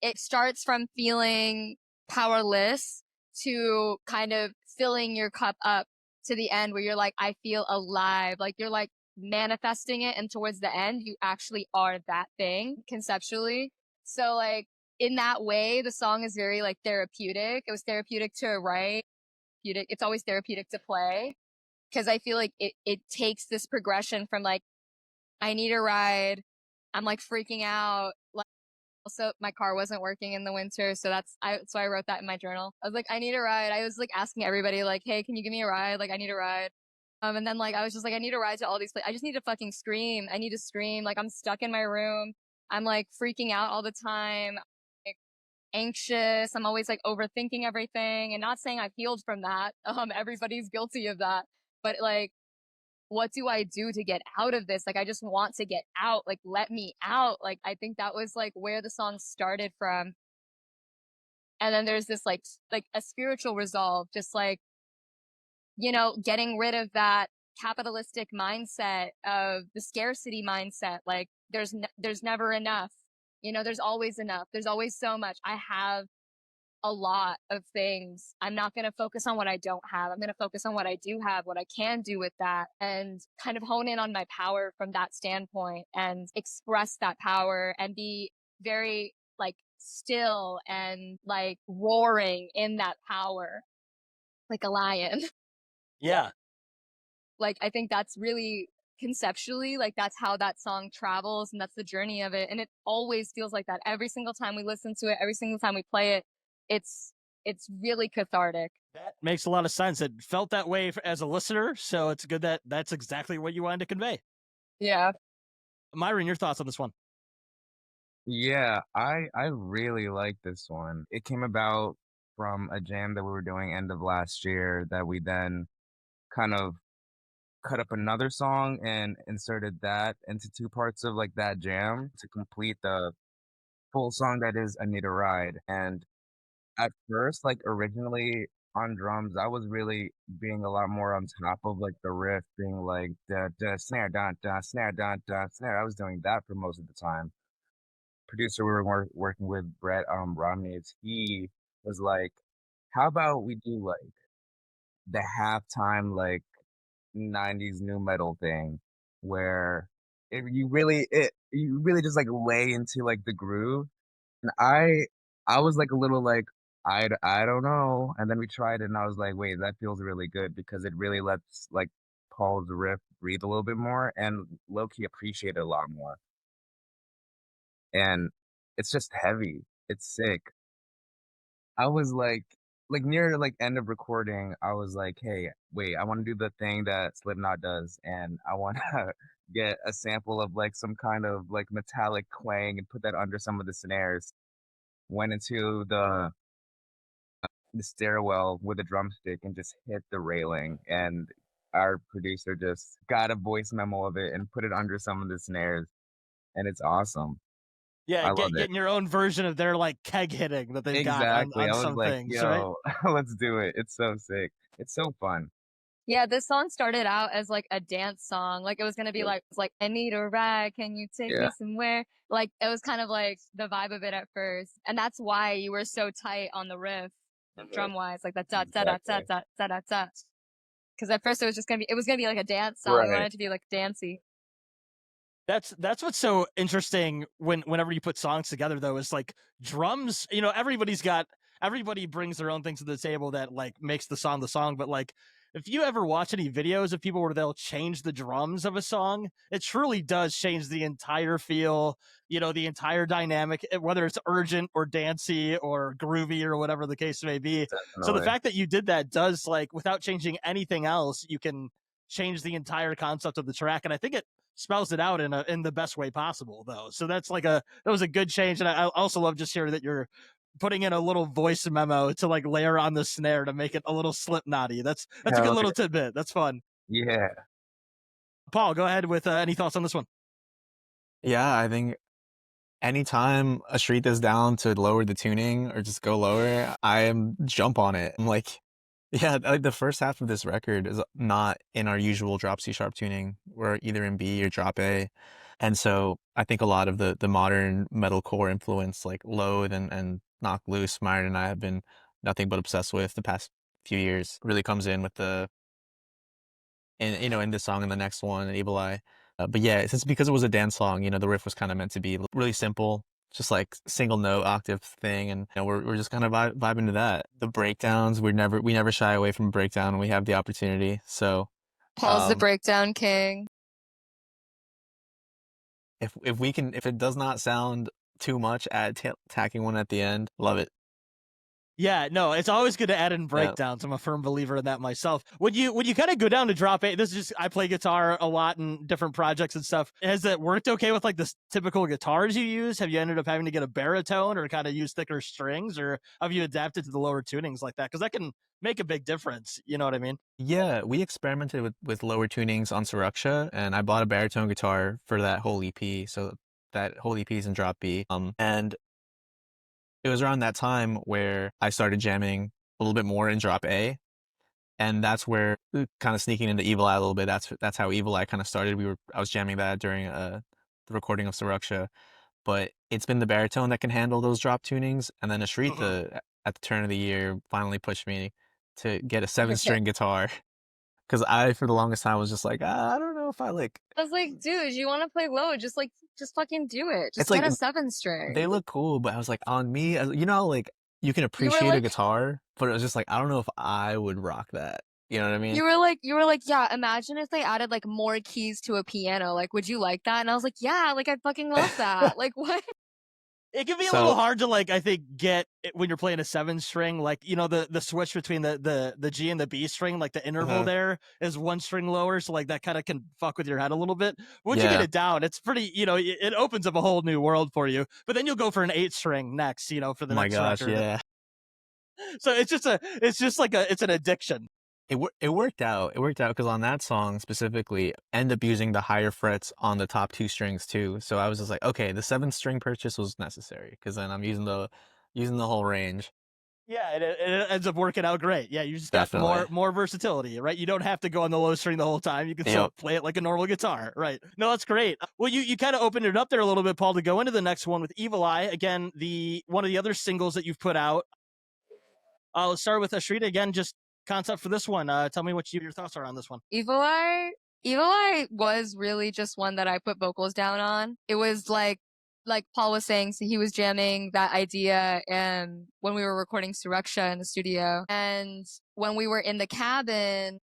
it starts from feeling powerless to kind of filling your cup up to the end where you're like, I feel alive. Like you're like manifesting it. And towards the end, you actually are that thing conceptually. So like in that way, the song is very like therapeutic. It was therapeutic to write. It's always therapeutic to play. Cause I feel like it takes this progression from like, I need a ride. I'm like freaking out. Like also my car wasn't working in the winter. So so I wrote that in my journal. I was like, I need a ride. I was like asking everybody like, hey, can you give me a ride? Like I need a ride. And then like, I was just like, I need a ride to all these places. I just need to fucking scream. I need to scream. Like I'm stuck in my room. I'm like freaking out all the time. Like, anxious. I'm always like overthinking everything and not saying I've healed from that. Everybody's guilty of that. But like, what do I do to get out of this? Like, I just want to get out. Like, let me out. Like, I think that was like where the song started from. And then there's this like a spiritual resolve, just like, you know, getting rid of that capitalistic mindset of the scarcity mindset. Like, there's never enough. You know, there's always enough. There's always so much. I have a lot of things. I'm not going to focus on what I don't have. I'm going to focus on what I do have, what I can do with that, and kind of hone in on my power from that standpoint and express that power and be very like still and like roaring in that power like a lion. Yeah. Like, I think that's really conceptually, like, that's how that song travels and that's the journey of it. And it always feels like that every single time we listen to it, every single time we play it. It's really cathartic. That makes a lot of sense. It felt that way as a listener, so it's good that that's exactly what you wanted to convey. Yeah. Myron, your thoughts on this one? Yeah, I really like this one. It came about from a jam that we were doing end of last year that we then kind of cut up another song and inserted that into two parts of like that jam to complete the full song that is I Need a Ride. And at first, like originally on drums, I was really being a lot more on top of like the riff, being like da da snare da da snare da da snare. I was doing that for most of the time. Producer we were working with, Brett Romney's, he was like, "How about we do like the halftime like '90s new metal thing, where you really just like lay into like the groove." And I was like a little like, I don't know. And then we tried it and I was like, wait, that feels really good because it really lets like Paul's riff breathe a little bit more and low key appreciate it a lot more. And it's just heavy. It's sick. I was like near like end of recording, I was like, hey, wait, I want to do the thing that Slipknot does, and I want to get a sample of like some kind of like metallic clang and put that under some of the snares. Went into the stairwell with a drumstick and just hit the railing, and our producer just got a voice memo of it and put it under some of the snares, and it's awesome. Yeah, I love it. getting your own version of their like keg hitting that they've got Exactly. on I was some like, things, right? yo, let's do it. It's so sick. It's so fun. Yeah, this song started out as like a dance song. Like, it was gonna be Yeah. like, it's like, I need a ride, can you take Yeah. me somewhere? Like, it was kind of like the vibe of it at first. And that's why you were so tight on the riff, drum wise, like that da da da da da da da da. Because at first it was gonna be like a dance song. We Right. wanted it to be like dancey. That's what's so interesting whenever you put songs together though, is like drums, you know, everybody brings their own things to the table that like makes the song, but like if you ever watch any videos of people where they'll change the drums of a song, it truly does change the entire feel, you know, the entire dynamic, whether it's urgent or dancey or groovy or whatever the case may be. So the Definitely. fact that you did that does, like, without changing anything else, you can change the entire concept of the track, and I think it spells it out in the best way possible though. So that was a good change. And I also love just hearing that you're putting in a little voice memo to like layer on the snare to make it a little Slipknotty. That's a good Hell little tidbit. That's fun. yeah. Paul, go ahead with any thoughts on this one. Yeah, I think anytime Ashrita's down to lower the tuning or just go lower, jump on it. I'm like, yeah, like the first half of this record is not in our usual drop C sharp tuning. We're either in B or drop A. And so I think a lot of the modern metalcore influence, like Loathe and Knock Loose, Myron and I have been nothing but obsessed with the past few years, really comes in with in this song and the next one, Evil Eye. But yeah, it's because it was a dance song, you know, the riff was kind of meant to be really simple, just like single note octave thing, and you know, we're just kind of vibing to that. The breakdowns, we never shy away from a breakdown when we have the opportunity. So Paul's the breakdown king. if it does not sound too much, tacking one at the end, love it. Yeah, no, it's always good to add in breakdowns. I'm a firm believer in that myself. When you kind of go down to drop A, this is just, I play guitar a lot in different projects and stuff. Has it worked okay with like the typical guitars you use? Have you ended up having to get a baritone or kind of use thicker strings, or have you adapted to the lower tunings like that? Because that can make a big difference. You know what I mean? Yeah, we experimented with lower tunings on Sriracha, and I bought a baritone guitar for that whole EP. So that whole EP is in drop B. And it was around that time where I started jamming a little bit more in drop A. And that's where kind of sneaking into Evil Eye a little bit. That's how Evil Eye kind of started. I was jamming that during the recording of Sriracha. But it's been the baritone that can handle those drop tunings. And then Ashrita at the turn of the year finally pushed me to get a 7-string guitar. Because for the longest time, was just like, I don't know if I like. I was like, dude, you want to play low? Just fucking do it. Just It's get like, a 7-string. They look cool, but I was like, on me, like, you can appreciate a guitar, but it was just like, I don't know if I would rock that. You know what I mean? You were like, yeah, imagine if they added like more keys to a piano. Like, would you like that? And I was like, yeah, like I fucking love that. Like, what? It can be a little hard to like, I think, get when you're playing a 7-string, like, you know, the switch between the G and the B string, like the interval there is 1 string lower. So like that kind of can fuck with your head a little bit. Once you get it down, it's pretty, you know, it opens up a whole new world for you. But then you'll go for an 8-string next, you know, for the next record. Yeah. So it's an addiction. It worked out. It worked out because on that song specifically, end up using the higher frets on the top 2 strings too. So I was just like, okay, the 7-string purchase was necessary because then I'm using the whole range. Yeah, it ends up working out great. Yeah, you just got more versatility, right? You don't have to go on the low string the whole time. You can still play it like a normal guitar, right? No, that's great. Well, you kind of opened it up there a little bit, Paul, to go into the next one with Evil Eye. Again, one of the other singles that you've put out. Let's start with Ashrita again. Just concept for this one. Tell me what your thoughts are on this one. Evil Eye was really just one that I put vocals down on. It was like Paul was saying, so he was jamming that idea and when we were recording Sriracha in the studio. And when we were in the cabin,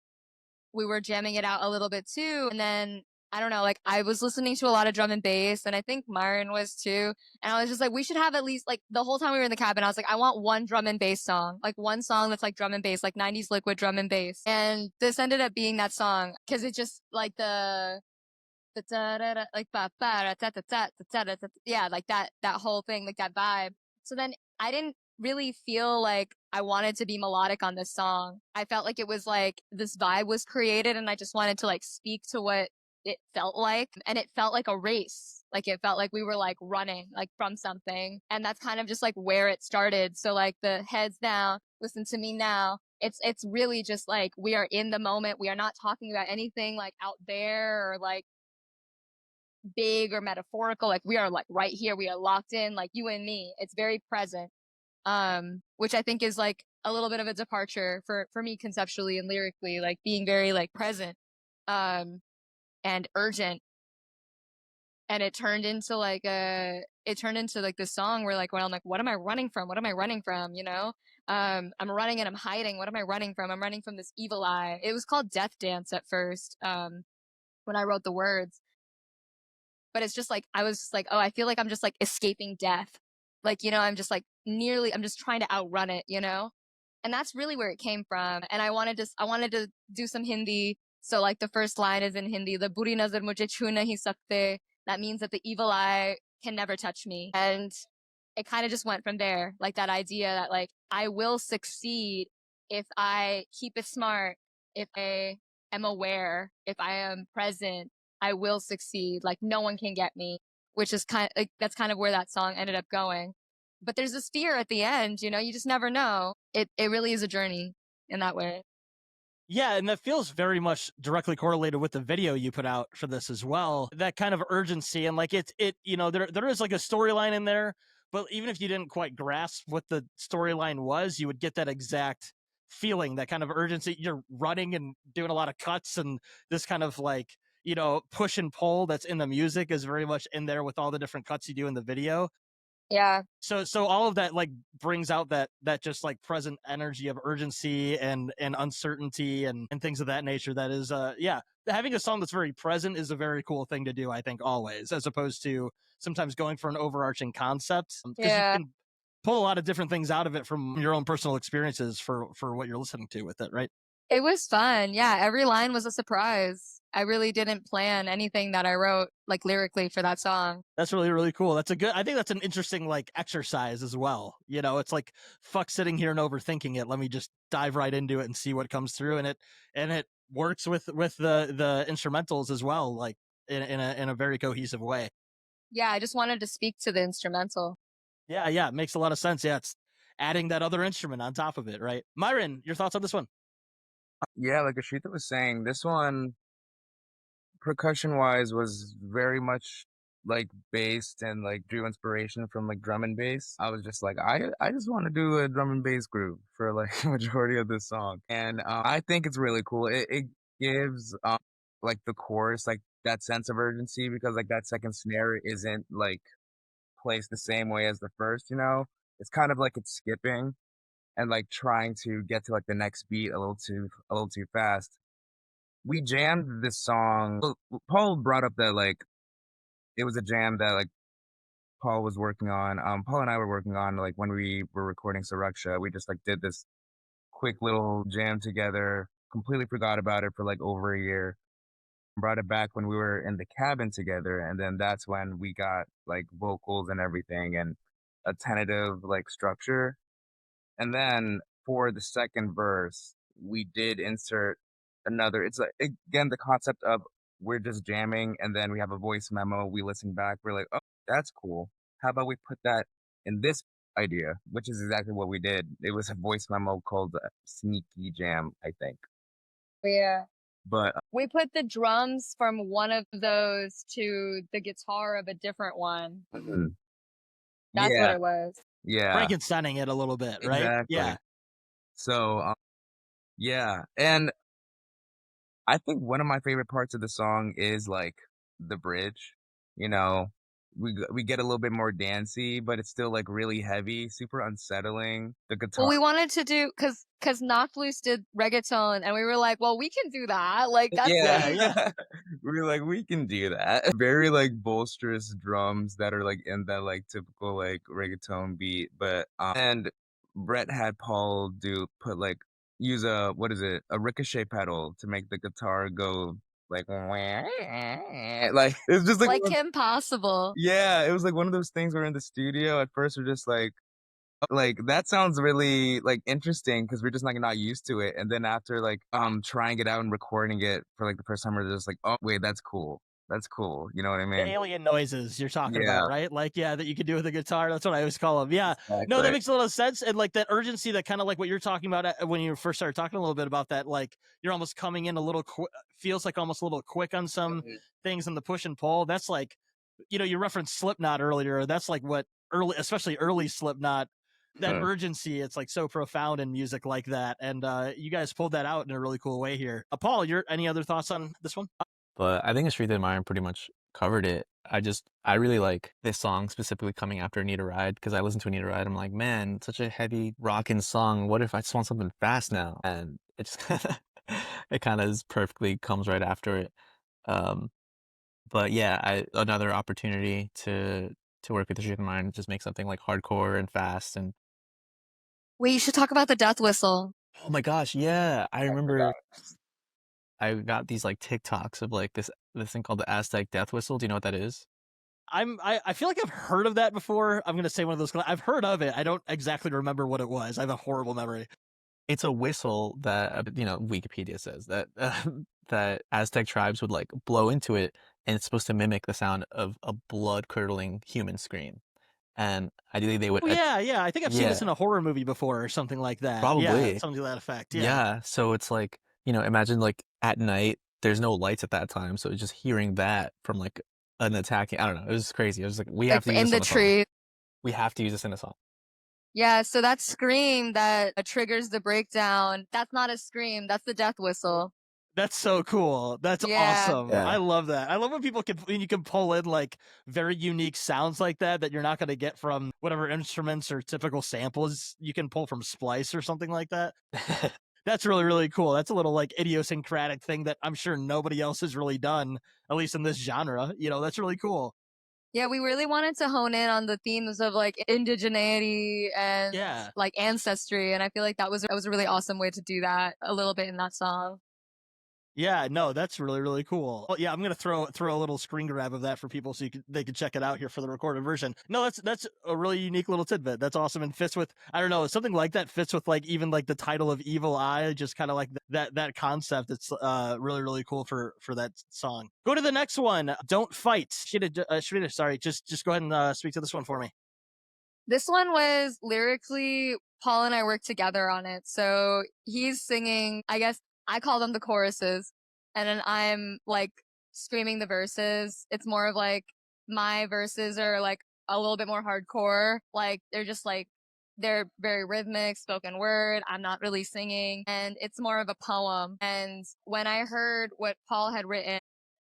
we were jamming it out a little bit too. And then I don't know, like I was listening to a lot of drum and bass, and I think Myron was too. And I was just like, we should have at least like the whole time we were in the cabin, I was like, I want one drum and bass song, like one song that's like drum and bass, like 90s liquid drum and bass. And this ended up being that song because it just like like yeah, like that whole thing, like that vibe. So then I didn't really feel like I wanted to be melodic on this song. I felt like it was like this vibe was created, and I just wanted to like speak to what it felt like, and it felt like a race. Like it felt like we were like running like from something, and that's kind of just like where it started. So like the heads down, listen to me now. It's really just like we are in the moment. We are not talking about anything like out there or like big or metaphorical. Like we are like right here. We are locked in, like you and me. It's very present, which I think is like a little bit of a departure for me conceptually and lyrically, like being very like present and urgent. And it turned into like this song where like when I'm like, what am I running from? What am I running from? You know, I'm running and I'm hiding. What am I running from? I'm running from this evil eye. It was called Death Dance at first, when I wrote the words. But it's just like, I was just like, oh, I feel like I'm just like escaping death. Like, you know, I'm just like I'm just trying to outrun it, you know? And that's really where it came from. And I wanted to do some Hindi. So like the first line is in Hindi, the buri nazar mujhe chhu nahi sakte. That means that the evil eye can never touch me. And it kind of just went from there. Like that idea that like, I will succeed if I keep it smart, if I am aware, if I am present, I will succeed. Like no one can get me, which is that's kind of where that song ended up going. But there's this fear at the end, you know, you just never know. It really is a journey in that way. Yeah, and that feels very much directly correlated with the video you put out for this as well. That kind of urgency and like it you know, there is like a storyline in there, but even if you didn't quite grasp what the storyline was, you would get that exact feeling, that kind of urgency. You're running and doing a lot of cuts, and this kind of like, you know, push and pull that's in the music is very much in there with all the different cuts you do in the video. Yeah. So all of that like brings out that just like present energy of urgency and uncertainty and things of that nature. That is yeah, having a song that's very present is a very cool thing to do, I think, always, as opposed to sometimes going for an overarching concept. Yeah. pull a lot of different things out of it from your own personal experiences for what you're listening to with it, right? It was fun. Yeah, every line was a surprise. I really didn't plan anything that I wrote like lyrically for that song. That's really, really cool. I think that's an interesting like exercise as well. You know, it's like, fuck sitting here and overthinking it. Let me just dive right into it and see what comes through. And it works with the instrumentals as well, like in a very cohesive way. Yeah, I just wanted to speak to the instrumental. Yeah, it makes a lot of sense. Yeah, it's adding that other instrument on top of it, right? Myron, your thoughts on this one? Yeah, like Ashrita was saying, this one, percussion wise, was very much like based and like drew inspiration from like drum and bass. I was just like, I just want to do a drum and bass groove for like majority of this song, and I think it's really cool. It gives like the chorus like that sense of urgency, because like that second snare isn't like placed the same way as the first. You know, it's kind of like it's skipping and like trying to get to like the next beat a little too fast. We jammed this song. Paul brought up that like it was a jam that like Paul was working on. Paul and I were working on like when we were recording Suraksha. We just like did this quick little jam together. Completely forgot about it for like over a year. Brought it back when we were in the cabin together, and then that's when we got like vocals and everything and a tentative like structure. And then for the second verse, we did insert another. It's like, again, the concept of we're just jamming and then we have a voice memo. We listen back. We're like, oh, that's cool. How about we put that in this idea, which is exactly what we did. It was a voice memo called Sneaky Jam, I think. Yeah. But We put the drums from one of those to the guitar of a different one. mhm. That's Yeah, what it was. yeah, Frankensteining it a little bit, right? exactly. Yeah. So, yeah. And I think one of my favorite parts of the song is like the bridge. You know, we get a little bit more dancey, but it's still like really heavy, super unsettling. The guitar, Well, we wanted to do because Knocked Loose did reggaeton, and we were like, well, we can do that. Like that's yeah, easy. Yeah. we were like, we can do that. Very like bolsterous drums that are like in that like typical like reggaeton beat, but and Brett had Paul put like use a what is it, a ricochet pedal to make the guitar go like like it's just like Like impossible. yeah, it was like one of those things where in the studio at first we're just like that sounds really like interesting because we're just like not used to it, and then after like trying it out and recording it for like the first time, we're just like, oh wait, that's cool, you know what I The mean? alien noises you're talking Yeah, about, right? Like, yeah, that you could do with a guitar. That's what I always call them. Yeah. No, that exactly. makes a lot of sense. And like that urgency, that kind of like what you're talking about when you first started talking a little bit about that, like you're almost coming in a little, feels like almost a little quick on some things in the push and pull. That's like, you referenced Slipknot earlier. That's like what especially early Slipknot, that urgency, it's like so profound in music like that. And you guys pulled that out in a really cool way here. Paul, any other thoughts on this one? But I think Ashrita and Myron pretty much covered it. I really like this song specifically coming after Need a Ride, because I listened to Need a Ride. I'm like, man, such a heavy rockin' song. What if I just want something fast now? And it just it kind of perfectly comes right after it. But yeah, another opportunity to work with Ashrita and Myron, just make something like hardcore and fast. And Wait, you should talk about the death whistle. oh my gosh, yeah, I remember forgot. I got these like TikToks of like this thing called the Aztec death whistle. Do you know what that is? I feel like I've heard of that before. I'm gonna say one of those. I've heard of it. I don't exactly remember what it was. I have a horrible memory. It's a whistle that Wikipedia says that that Aztec tribes would like blow into it, and it's supposed to mimic the sound of a blood curdling human scream. And ideally, they would. Oh, yeah. I think I've seen this Yeah. in a horror movie before or something like that. Probably. Yeah, something to that effect. Yeah. Yeah. So it's like, imagine like at night, there's no lights at that time, so just hearing that from like an attacking. I don't know. It was crazy. I was like, we have Like to use in this the in a song. tree. We have to use this in a song. Yeah, so that scream that triggers the breakdown, that's not a scream, that's the death whistle. That's so cool. That's Yeah. awesome. Yeah. I love that. I love when you can pull in like very unique sounds like that you're not going to get from whatever instruments or typical samples you can pull from Splice or something like that. That's really, really cool. That's a little like idiosyncratic thing that I'm sure nobody else has really done, at least in this genre. That's really cool. Yeah, we really wanted to hone in on the themes of like indigeneity and Yeah. like ancestry, and I feel like that was a really awesome way to do that a little bit in that song. Yeah, no, that's really, really cool. Well, yeah, I'm gonna throw a little screen grab of that for people so they can check it out here for the recorded version. No, that's a really unique little tidbit. That's awesome and fits with, I don't know, something like that fits with like even like the title of Evil Eye, just kind of like that concept. It's really, really cool for that song. Go to the next one. Don't Fight. Shrita, sorry, just go ahead and speak to this one for me. This one was lyrically, Paul and I worked together on it. So he's singing, I guess I call them the choruses, and then I'm like screaming the verses. It's more of like my verses are like a little bit more hardcore. Like they're just like, they're very rhythmic, spoken word. I'm not really singing, and it's more of a poem. And when I heard what Paul had written,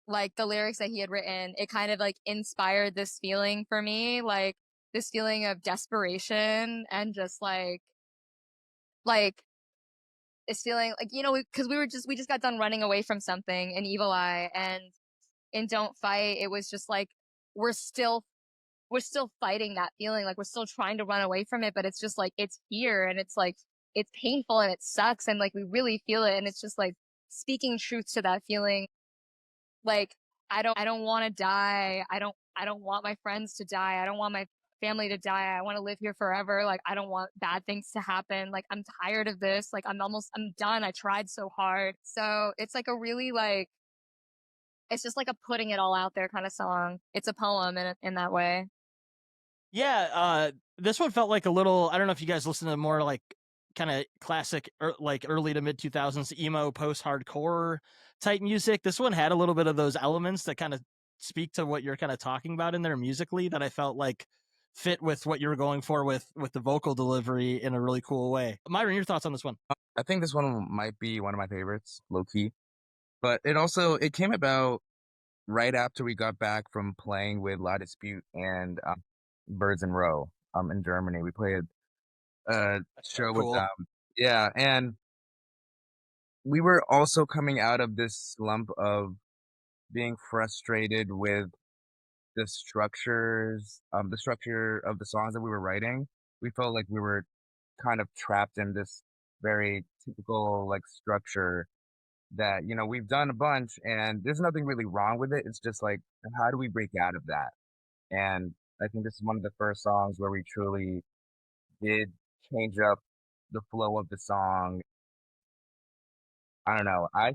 like the lyrics that he had written, it kind of like inspired this feeling for me. Like, this feeling of desperation and just like this feeling like, you know, because we just got done running away from something in Evil Eye, and in Don't Fight it was just like we're still fighting that feeling, like we're still trying to run away from it, but it's just like it's here, and it's like it's painful and it sucks, and like we really feel it, and it's just like speaking truth to that feeling. Like I don't want to die. I don't want my friends to die. I don't want my family to die. I want to live here forever. Like I don't want bad things to happen. Like I'm tired of this. Like I'm done. I tried so hard. So it's like a really like it's just like a putting it all out there kind of song. It's a poem in that way. Yeah, this one felt like a little, I don't know if you guys listen to more like kind of classic like early to mid 2000s emo post hardcore type music. This one had a little bit of those elements that kind of speak to what you're kind of talking about in there musically, that I felt like fit with what you were going for with the vocal delivery in a really cool way. Myron, your thoughts on this one? I think this one might be one of my favorites, low key. But it came about right after we got back from playing with La Dispute and Birds in Row in Germany. We played a show with Cool. them. Yeah, and we were also coming out of this slump of being frustrated with the structure of the songs that we were writing. We felt like we were kind of trapped in this very typical like structure that, you know, we've done a bunch and there's nothing really wrong with it. It's just like, how do we break out of that? And I think this is one of the first songs where we truly did change up the flow of the song. I don't know. I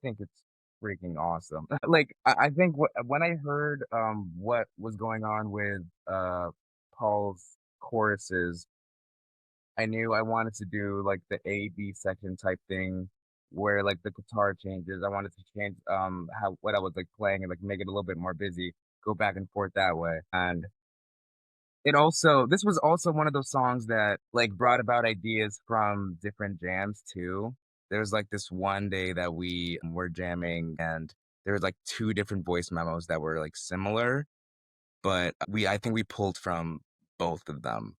think it's freaking awesome. Like I think when I heard what was going on with Paul's choruses, I knew I wanted to do like the A B section type thing where like the guitar changes. I wanted to change how what I was like playing and like make it a little bit more busy, go back and forth that way. And this was also one of those songs that like brought about ideas from different jams too. There was like this one day that we were jamming and there was like two different voice memos that were like similar, but I think we pulled from both of them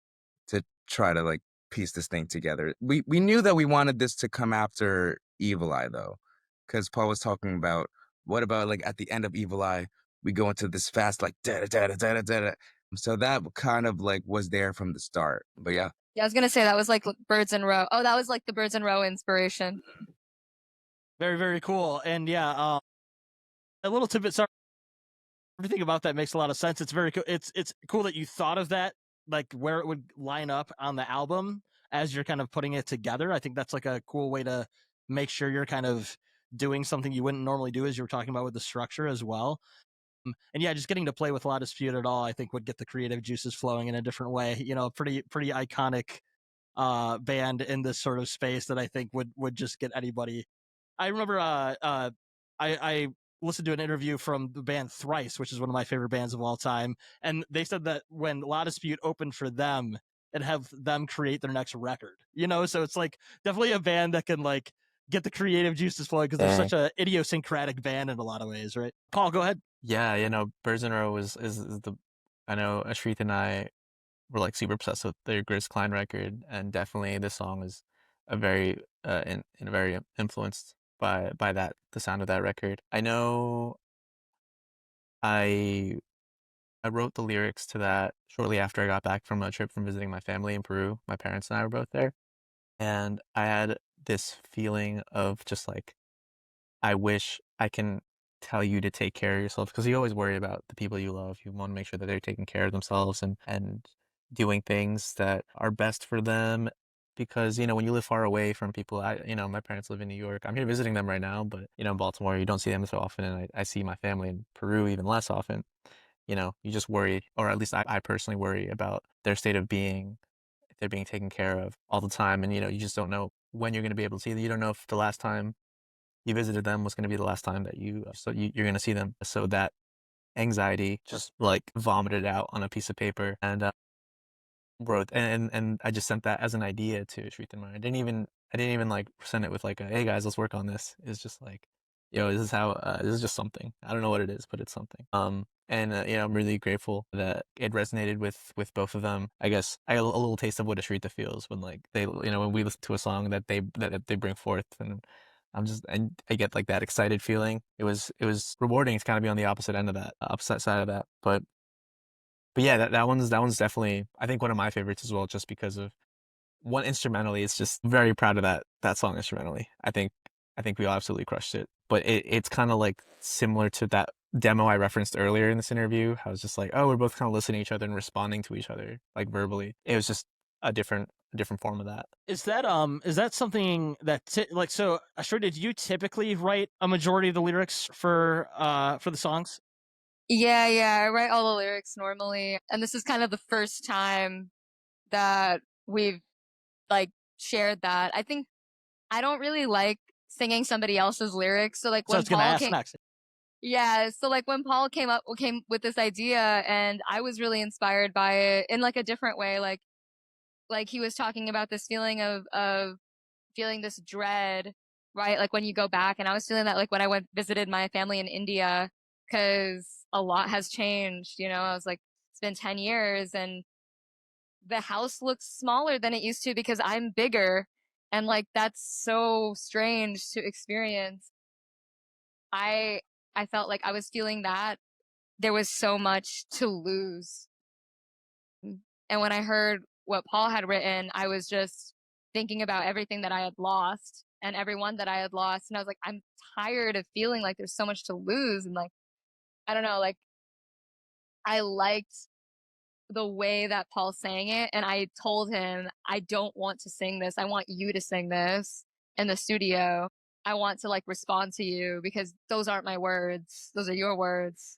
to try to like piece this thing together. We knew that we wanted this to come after Evil Eye though, because Paul was talking about what about like at the end of Evil Eye we go into this fast like da da da da da da. So that kind of like was there from the start. But yeah. Yeah, I was gonna say that was like Birds in Row. Oh, that was like the Birds in Row inspiration. Very, very cool. And yeah, a little tidbit. Sorry, everything about that makes a lot of sense. It's very cool. It's cool that you thought of that, like where it would line up on the album as you're kind of putting it together. I think that's like a cool way to make sure you're kind of doing something you wouldn't normally do, as you were talking about with the structure as well. And yeah, just getting to play with La Dispute at all, I think would get the creative juices flowing in a different way. You know, pretty iconic band in this sort of space that I think would just get anybody. I remember I listened to an interview from the band Thrice, which is one of my favorite bands of all time, and they said that when La Dispute opened for them, and have them create their next record. You know, so it's like definitely a band that can like get the creative juices flowing because they're such a idiosyncratic band in a lot of ways, right? Paul, go ahead. Yeah, you know, Birds in a Row is the I know Ashrita and I were like super obsessed with their Grizz Klein record, and definitely this song is a very in very influenced by that the sound of that record. I know I I wrote the lyrics to that shortly after I got back from a trip from visiting my family in Peru. My parents and I were both there. And I had this feeling of just like, I wish I can tell you to take care of yourself, because you always worry about the people you love. You want to make sure that they're taking care of themselves and doing things that are best for them. Because, when you live far away from people, my parents live in New York. I'm here visiting them right now, but, in Baltimore, you don't see them so often. And I see my family in Peru even less often. You just worry, or at least I personally worry about their state of being, if they're being taken care of all the time. And, you just don't know when you're going to be able to see them. You don't know if the last time you visited them was going to be the last time that you're going to see them. So that anxiety just like vomited out on a piece of paper and wrote, and I just sent that as an idea to Ashrita Kumar. I didn't even like send it with like a, hey guys, let's work on this. It's just like, this is just something. I don't know what it is, but it's something. I'm really grateful that it resonated with both of them. I guess I got a little taste of what Ashrita feels when like they, when we listen to a song that they bring forth, and I get like that excited feeling. It was rewarding to kind of be on the opposite end of that, opposite side of that. But yeah, that one's definitely, I think, one of my favorites as well, just because of one, instrumentally. It's just very proud of that song instrumentally. I think we all absolutely crushed it. But it's kind of like similar to that demo I referenced earlier in this interview. I was just like, oh, we're both kind of listening to each other and responding to each other like verbally. It was just a different form of that. Is that something that like, so Ashrita, did you typically write a majority of the lyrics for the songs? Yeah, I write all the lyrics normally, and this is kind of the first time that we've like shared that. I think I don't really like singing somebody else's lyrics, so like So I when was gonna Paul ask came, next. yeah, so like when Paul came with this idea, and I was really inspired by it in like a different way, like he was talking about this feeling of feeling this dread, right? Like when you go back, and I was feeling that like when I visited my family in India, because a lot has changed. I was like, it's been 10 years, and the house looks smaller than it used to because I'm bigger, and like that's so strange to experience. I I felt like I was feeling that there was so much to lose. And when I heard what Paul had written, I was just thinking about everything that I had lost and everyone that I had lost. And I was like, I'm tired of feeling like there's so much to lose. And like, I don't know, like I liked the way that Paul sang it. And I told him, I don't want to sing this. I want you to sing this in the studio. I want to like respond to you because those aren't my words. Those are your words.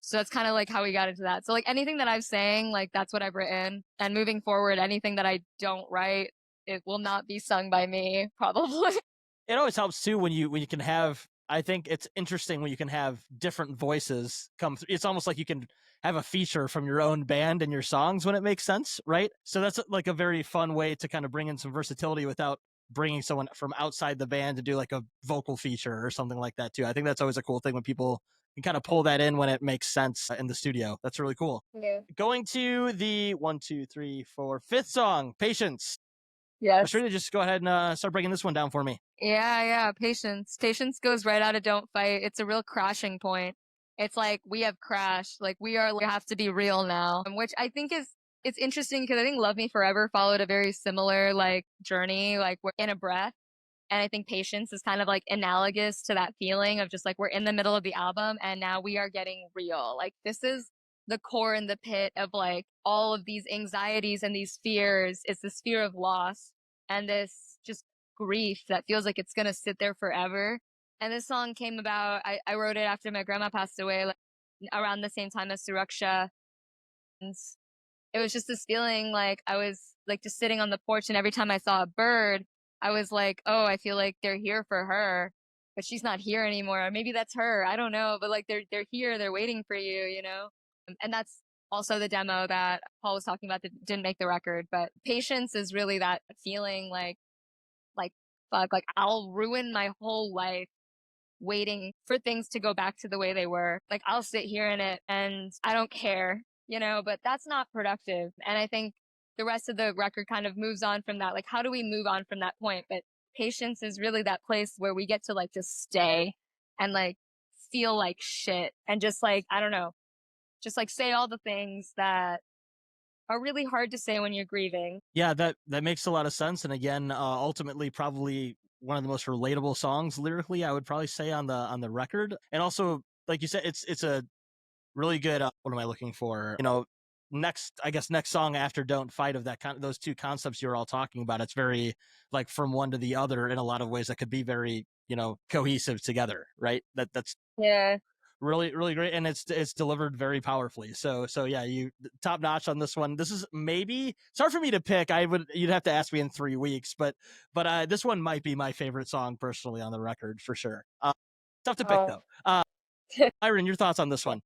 So that's kind of like how we got into that. So like anything that I'm saying, like that's what I've written. And moving forward, anything that I don't write, it will not be sung by me, probably. It always helps too when you can have. I think it's interesting when you can have different voices come through. It's almost like you can have a feature from your own band and your songs when it makes sense, right? So that's like a very fun way to kind of bring in some versatility without bringing someone from outside the band to do like a vocal feature or something like that too. I think that's always a cool thing when people can kind of pull that in when it makes sense in the studio. That's really cool. Yeah. Going to the 1, 2, 3, 4, 5th song, Patience. Yes. Ashrita, just go ahead and start breaking this one down for me. Yeah. Patience. Patience goes right out of Don't Fight. It's a real crashing point. It's like we have crashed. Like we have to be real now, which I think it's interesting because I think Love Me Forever followed a very similar like journey. Like we're in a breath. And I think Patience is kind of like analogous to that feeling of just like we're in the middle of the album and now we are getting real. Like this is the core and the pit of like all of these anxieties and these fears. It's this fear of loss and this just grief that feels like it's going to sit there forever. And this song came about, I wrote it after my grandma passed away, like, around the same time as Suraksha. And it was just this feeling like I was like just sitting on the porch and every time I saw a bird, I was like, oh, I feel like they're here for her, but she's not here anymore. Or maybe that's her. I don't know. But like they're here, they're waiting for you. And that's also the demo that Paul was talking about that didn't make the record. But Patience is really that feeling like fuck, like I'll ruin my whole life waiting for things to go back to the way they were. Like I'll sit here in it and I don't care, but that's not productive. And I think the rest of the record kind of moves on from that. Like, how do we move on from that point? But Patience is really that place where we get to like just stay and like feel like shit and just like, I don't know, just like say all the things that are really hard to say when you're grieving. Yeah, that makes a lot of sense. And again, ultimately, probably one of the most relatable songs lyrically, I would probably say on the record. And also, like you said, it's a really good. What am I looking for? Next song after "Don't Fight" of that those two concepts you were all talking about. It's very like from one to the other in a lot of ways that could be very cohesive together, right? That's Yeah. really really great, and it's delivered very powerfully. So yeah, you top notch on this one. This is maybe it's hard for me to pick. You'd have to ask me in 3 weeks, but this one might be my favorite song personally on the record for sure. Tough to pick though. Myron, your thoughts on this one?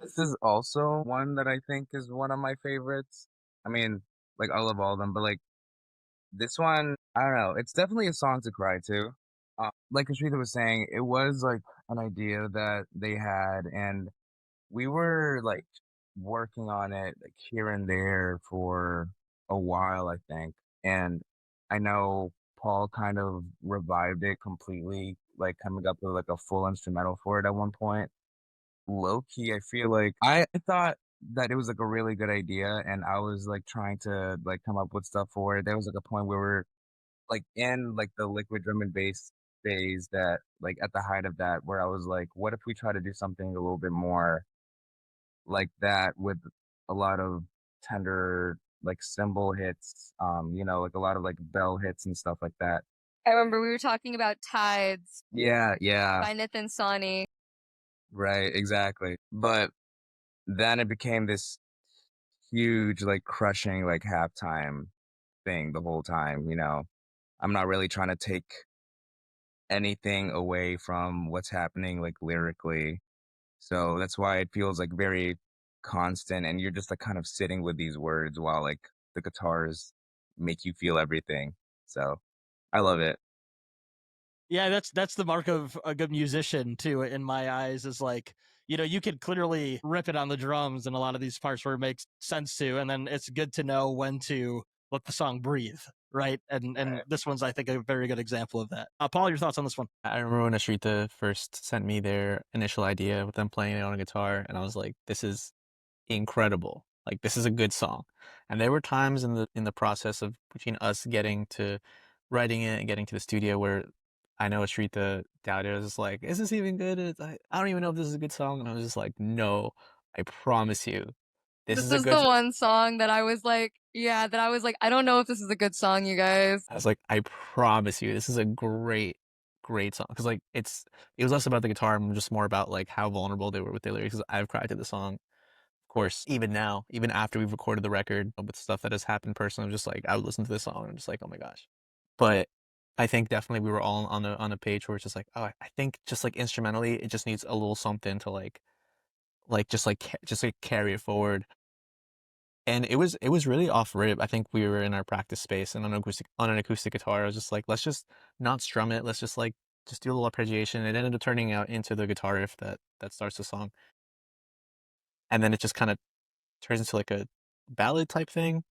This is also one that I think is one of my favorites. I mean, like I love all of them, but like this one, I don't know. It's definitely a song to cry to. Like Ashrita was saying, it was like an idea that they had, and we were like working on it like here and there for a while, I think. And I know Paul kind of revived it completely, like coming up with like a full instrumental for it at one point. Low key, I feel like I thought that it was like a really good idea, and I was like trying to like come up with stuff for it. There was like a point where we're like in like the liquid drum and bass phase, that like at the height of that, where I was like, what if we try to do something a little bit more like that with a lot of tender like cymbal hits, like a lot of like bell hits and stuff like that. I remember we were talking about Tides Yeah, by Nathan Sawhney. right, exactly. But then it became this huge, like crushing, like halftime thing the whole time. I'm not really trying to take anything away from what's happening like lyrically. So that's why it feels like very constant, and you're just like kind of sitting with these words while like the guitars make you feel everything. So I love it. Yeah, that's the mark of a good musician too, in my eyes, is like, you could clearly rip it on the drums in a lot of these parts where it makes sense to, and then it's good to know when to let the song breathe, right? And Right. this one's, I think, a very good example of that. Paul, your thoughts on this one? I remember when Ashrita first sent me their initial idea with them playing it on a guitar, and I was like, this is incredible. Like, this is a good song. And there were times in the process of between us getting to writing it and getting to the studio where I know Ashrita doubted. I was just like, is this even good? I don't even know if this is a good song. And I was just like, no, I promise you, this This is a is good. the one song that I was like, I don't know if this is a good song, you guys. I was like, I promise you, this is a great, great song. Because like it was less about the guitar and just more about like how vulnerable they were with their lyrics. Because I've cried to the song, of course, even now, even after we've recorded the record, with stuff that has happened personally. I'm just like, I would listen to this song and I'm just like, oh my gosh. But I think definitely we were all on a page where it's just like, oh, I think just like instrumentally, it just needs a little something to just like carry it forward. And it was really off rip. I think we were in our practice space and on an acoustic guitar. I was just like, let's just not strum it. Let's just like just do a little arpeggiation. It ended up turning out into the guitar riff that starts the song. And then it just kind of turns into like a ballad type thing.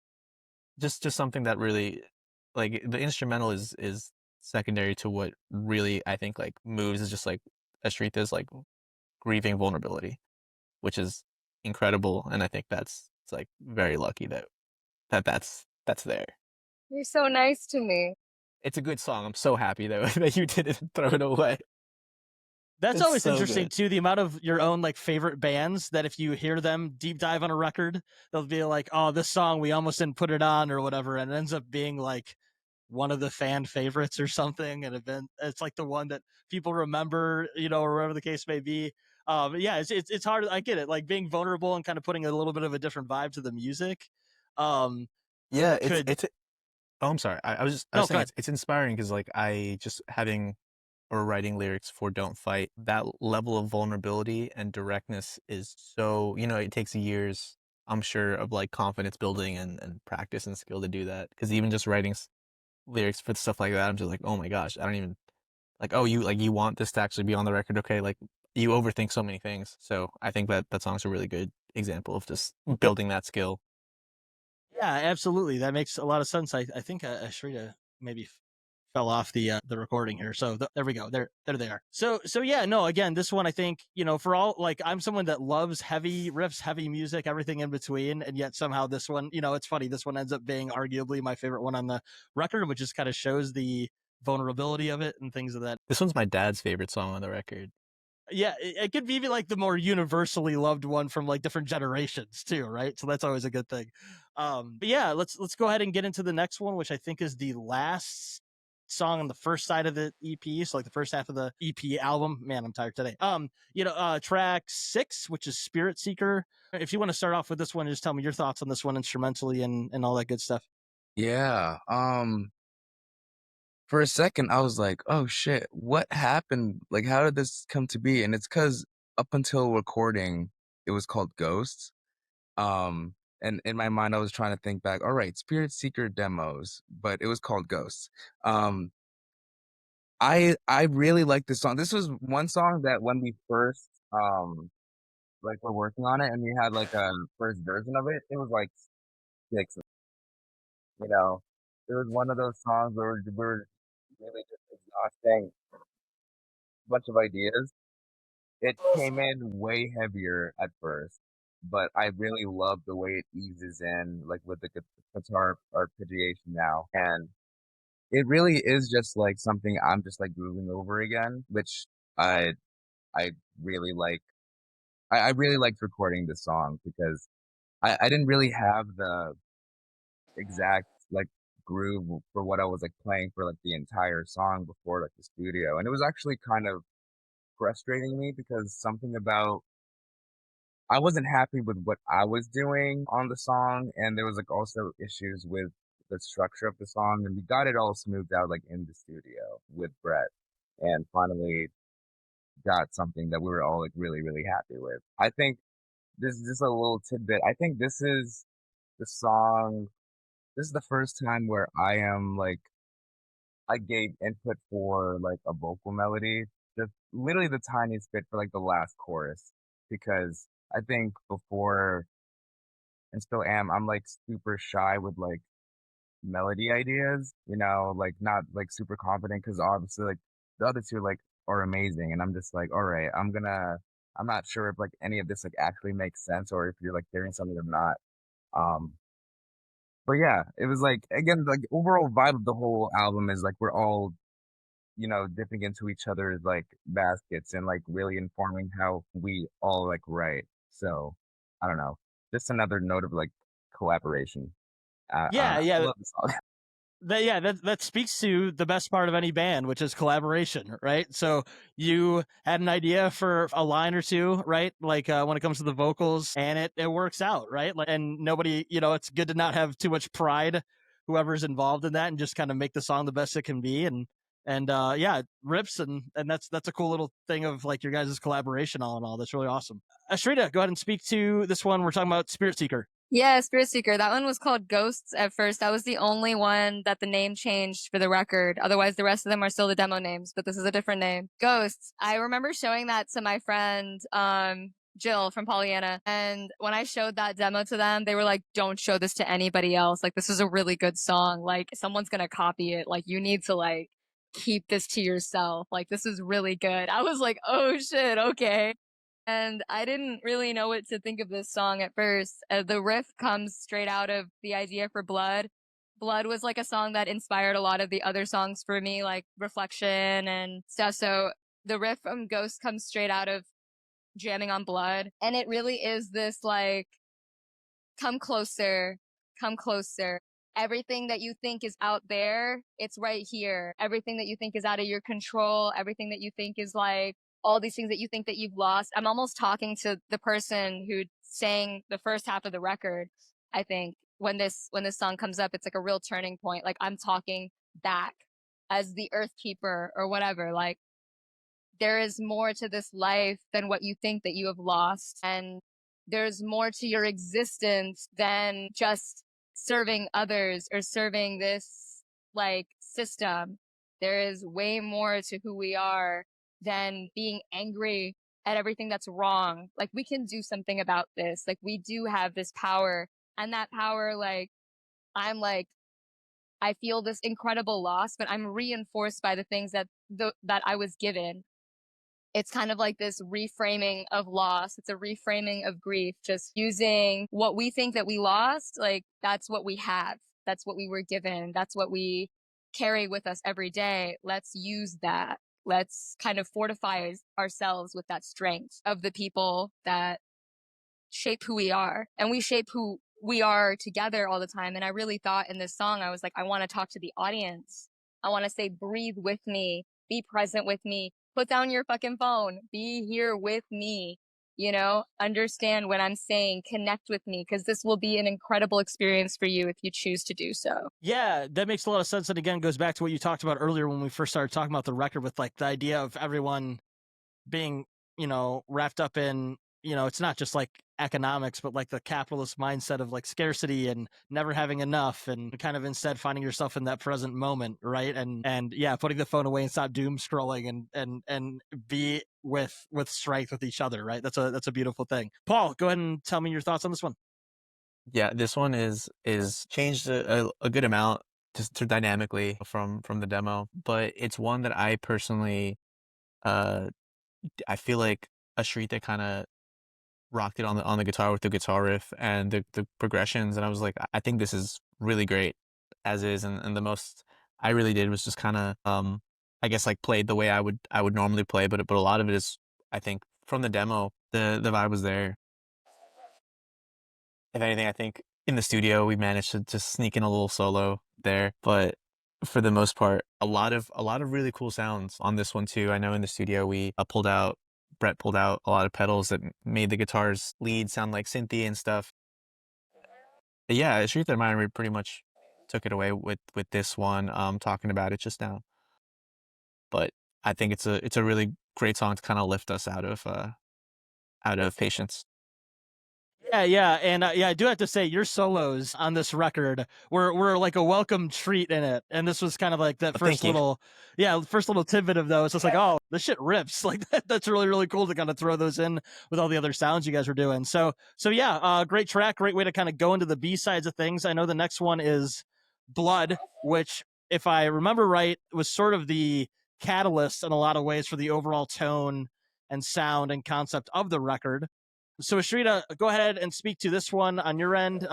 Just something that really, like, the instrumental is secondary to what really I think like moves, is just like Ashrita's like grieving vulnerability, which is incredible. And I think it's like very lucky that's there. You're so nice to me. It's a good song. I'm so happy that that you didn't throw it away. That's It's always so interesting good. too, the amount of your own like favorite bands that if you hear them deep dive on a record, they'll be like, oh, this song we almost didn't put it on or whatever, and it ends up being like one of the fan favorites or something, and it's like the one that people remember, or whatever the case may be. Yeah, it's hard. I get it, like being vulnerable and kind of putting a little bit of a different vibe to the music. Um, Yeah, could it's oh, I'm sorry. I no, was go saying ahead. it's inspiring because like I just having or writing lyrics for Don't Fight, that level of vulnerability and directness is so, it takes years, I'm sure, of like confidence building and practice and skill to do that. Because even just writing lyrics for stuff like that, I'm just like, oh my gosh, I don't even like, oh, you want this to actually be on the record. Okay. Like you overthink so many things. So I think that song's a really good example of just building that skill. Yeah, absolutely. That makes a lot of sense. I think Ashrita maybe fell off the recording here. So there we go. There they are. So yeah, no, again, this one, I think, for all, like, I'm someone that loves heavy riffs, heavy music, everything in between, and yet somehow this one, it's funny, this one ends up being arguably my favorite one on the record, which just kind of shows the vulnerability of it and things of that. This one's my dad's favorite song on the record. Yeah, it could be like the more universally loved one from like different generations too, right? So that's always a good thing. But yeah, let's go ahead and get into the next one, which I think is the last song on the first side of the EP, so like the first half of the EP album. Man, I'm tired today. Track 6, which is Spirit Seeker. If you want to start off with this one, just tell me your thoughts on this one instrumentally and all that good stuff. Yeah. For a second, I was like, oh shit, what happened? Like, how did this come to be? And it's because up until recording, it was called Ghosts. And in my mind, I was trying to think back, all right, Spirit Seeker demos, but it was called Ghosts. I really like this song. This was one song that when we first, like, were working on it and we had like a first version of it, it was like 6, you know, it was one of those songs where we were really just exhausting a bunch of ideas. It came in way heavier at first, but I really love the way it eases in, like with the guitar arpeggiation now. And it really is just like something I'm just like grooving over again, which I I really like. I really liked recording this song because I didn't really have the exact like groove for what I was like playing for like the entire song before like the studio. And it was actually kind of frustrating me because something about I wasn't happy with what I was doing on the song, and there was like also issues with the structure of the song, and we got it all smoothed out like in the studio with Brett, and finally got something that we were all like really really happy with. I think this is just a little tidbit. I think this is the song. This is the first time where I gave input for like a vocal melody, just literally the tiniest bit for like the last chorus, because I think before and still am, I'm like super shy with like melody ideas, like not like super confident because obviously like the other two like are amazing, and I'm just like, all right, I'm not sure if like any of this like actually makes sense or if you're like hearing something or not. Um, but yeah, it was like again like overall vibe of the whole album is like we're all dipping into each other's like baskets and like really informing how we all like write. So I don't know, just another note of like collaboration. I don't know. I Yeah. love the song. That speaks to the best part of any band, which is collaboration, right? So you had an idea for a line or two, right? Like when it comes to the vocals, and it works out, right? Like, and nobody, it's good to not have too much pride, whoever's involved in that, and just kind of make the song the best it can be. And yeah, it rips, and that's a cool little thing of like your guys' collaboration all in all. That's really awesome. Ashrita, go ahead and speak to this one. We're talking about Spirit Seeker. Yeah, Spirit Seeker. That one was called Ghosts at first. That was the only one that the name changed for the record. Otherwise, the rest of them are still the demo names, but this is a different name. Ghosts. I remember showing that to my friend, Jill from Pollyanna. And when I showed that demo to them, they were like, don't show this to anybody else. Like, this is a really good song. Like, someone's gonna copy it. Like, you need to like keep this to yourself. Like, this is really good. I was like, oh shit, okay. And I didn't really know what to think of this song at first. The riff comes straight out of the idea for Blood. Blood was like a song that inspired a lot of the other songs for me, like Reflection and stuff. So the riff from Ghost comes straight out of jamming on Blood. And it really is this like, come closer, come closer. Everything that you think is out there, it's right here. Everything that you think is out of your control, everything that you think is like, all these things that you think that you've lost. I'm almost talking to the person who sang the first half of the record. I think when this song comes up, it's like a real turning point. Like I'm talking back as the Earthkeeper or whatever. Like there is more to this life than what you think that you have lost. And there's more to your existence than just serving others or serving this like system. There is way more to who we are than being angry at everything that's wrong. Like we can do something about this. Like we do have this power, and that power, like I'm like I feel this incredible loss, but I'm reinforced by the things that I was given. It's kind of like this reframing of loss. It's a reframing of grief, just using what we think that we lost. Like, that's what we have. That's what we were given. That's what we carry with us every day. Let's use that. Let's kind of fortify ourselves with that strength of the people that shape who we are. And we shape who we are together all the time. And I really thought in this song, I was like, I want to talk to the audience. I want to say, breathe with me, be present with me, put down your fucking phone, be here with me, you know, understand what I'm saying, connect with me, because this will be an incredible experience for you if you choose to do so. Yeah, that makes a lot of sense. And again, goes back to what you talked about earlier when we first started talking about the record, with like the idea of everyone being, you know, wrapped up in, you know, it's not just like economics, but like the capitalist mindset of like scarcity and never having enough, and kind of instead finding yourself in that present moment, right? And yeah, putting the phone away and stop doom scrolling and be with strength with each other, right? That's a beautiful thing. Paul, go ahead and tell me your thoughts on this one. Yeah, this one is changed a good amount just to dynamically from the demo, but it's one that I personally I feel like Ashrita kind of rocked it on the guitar with the guitar riff and the progressions, and I was like, I think this is really great as is, and the most I really did was just kind of I guess like played the way I would normally play, but a lot of it is, I think, from the demo, the vibe was there. If anything, I think in the studio we managed to just sneak in a little solo there, but for the most part, a lot of really cool sounds on this one too. I know in the studio we Brett pulled out a lot of pedals that made the guitar's lead sound like synthy and stuff. But yeah, Shrita and Myron pretty much took it away with this one. Talking about it just now, but I think it's a really great song to kind of lift us out of patience. Yeah, and yeah, I do have to say your solos on this record were like a welcome treat in it, and this was kind of like that first little tidbit of those. It's like, oh, this shit rips, like that's really cool to kind of throw those in with all the other sounds you guys were doing. So yeah, great track, great way to kind of go into the B sides of things. I know the next one is Blood, which, if I remember right, was sort of the catalyst in a lot of ways for the overall tone and sound and concept of the record. So, Ashrita, go ahead and speak to this one on your end,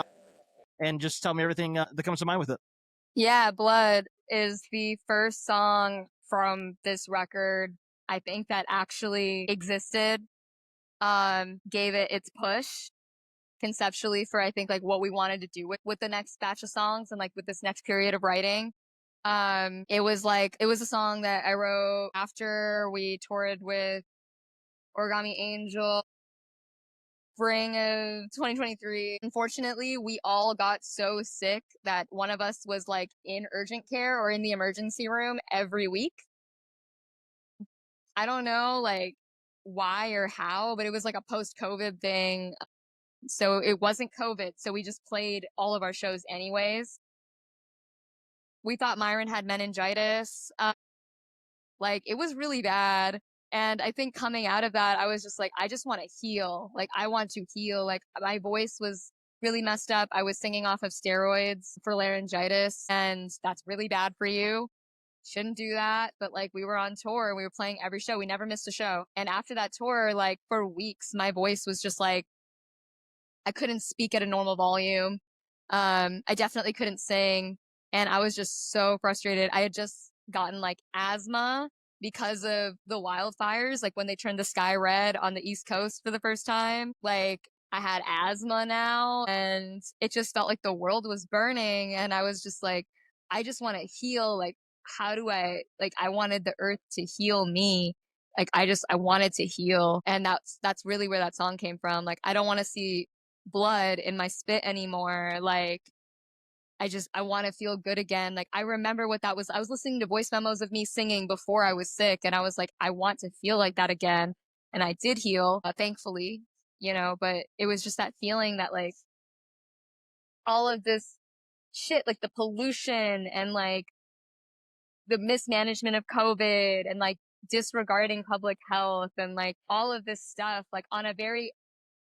and just tell me everything that comes to mind with it. Yeah, Blood is the first song from this record, I think, that actually existed, gave it its push conceptually for, I think, like what we wanted to do with the next batch of songs and like with this next period of writing. It was a song that I wrote after we toured with Origami Angel spring of 2023. Unfortunately, we all got so sick that one of us was like in urgent care or in the emergency room every week. I don't know like why or how, but it was like a post-COVID thing. So it wasn't COVID. So we just played all of our shows anyways. We thought Myron had meningitis. Like, it was really bad. And I think coming out of that, I was just like, I just want to heal. Like, I want to heal. Like, my voice was really messed up. I was singing off of steroids for laryngitis, and that's really bad for you. Shouldn't do that. But like, we were on tour. We were playing every show. We never missed a show. And after that tour, like, for weeks, my voice was just like, I couldn't speak at a normal volume. I definitely couldn't sing. And I was just so frustrated. I had just gotten like asthma because of the wildfires, like when they turned the sky red on the East Coast for the first time. Like, I had asthma now, and it just felt like the world was burning. And I was just like, I just want to heal. Like, how do I wanted the earth to heal me. Like, I wanted to heal. And that's really where that song came from. Like, I don't want to see blood in my spit anymore. Like, I want to feel good again. Like, I remember what that was. I was listening to voice memos of me singing before I was sick, and I was like, I want to feel like that again. And I did heal, thankfully, you know, but it was just that feeling that like all of this shit, like the pollution and like the mismanagement of COVID and like disregarding public health and like all of this stuff, like on a very,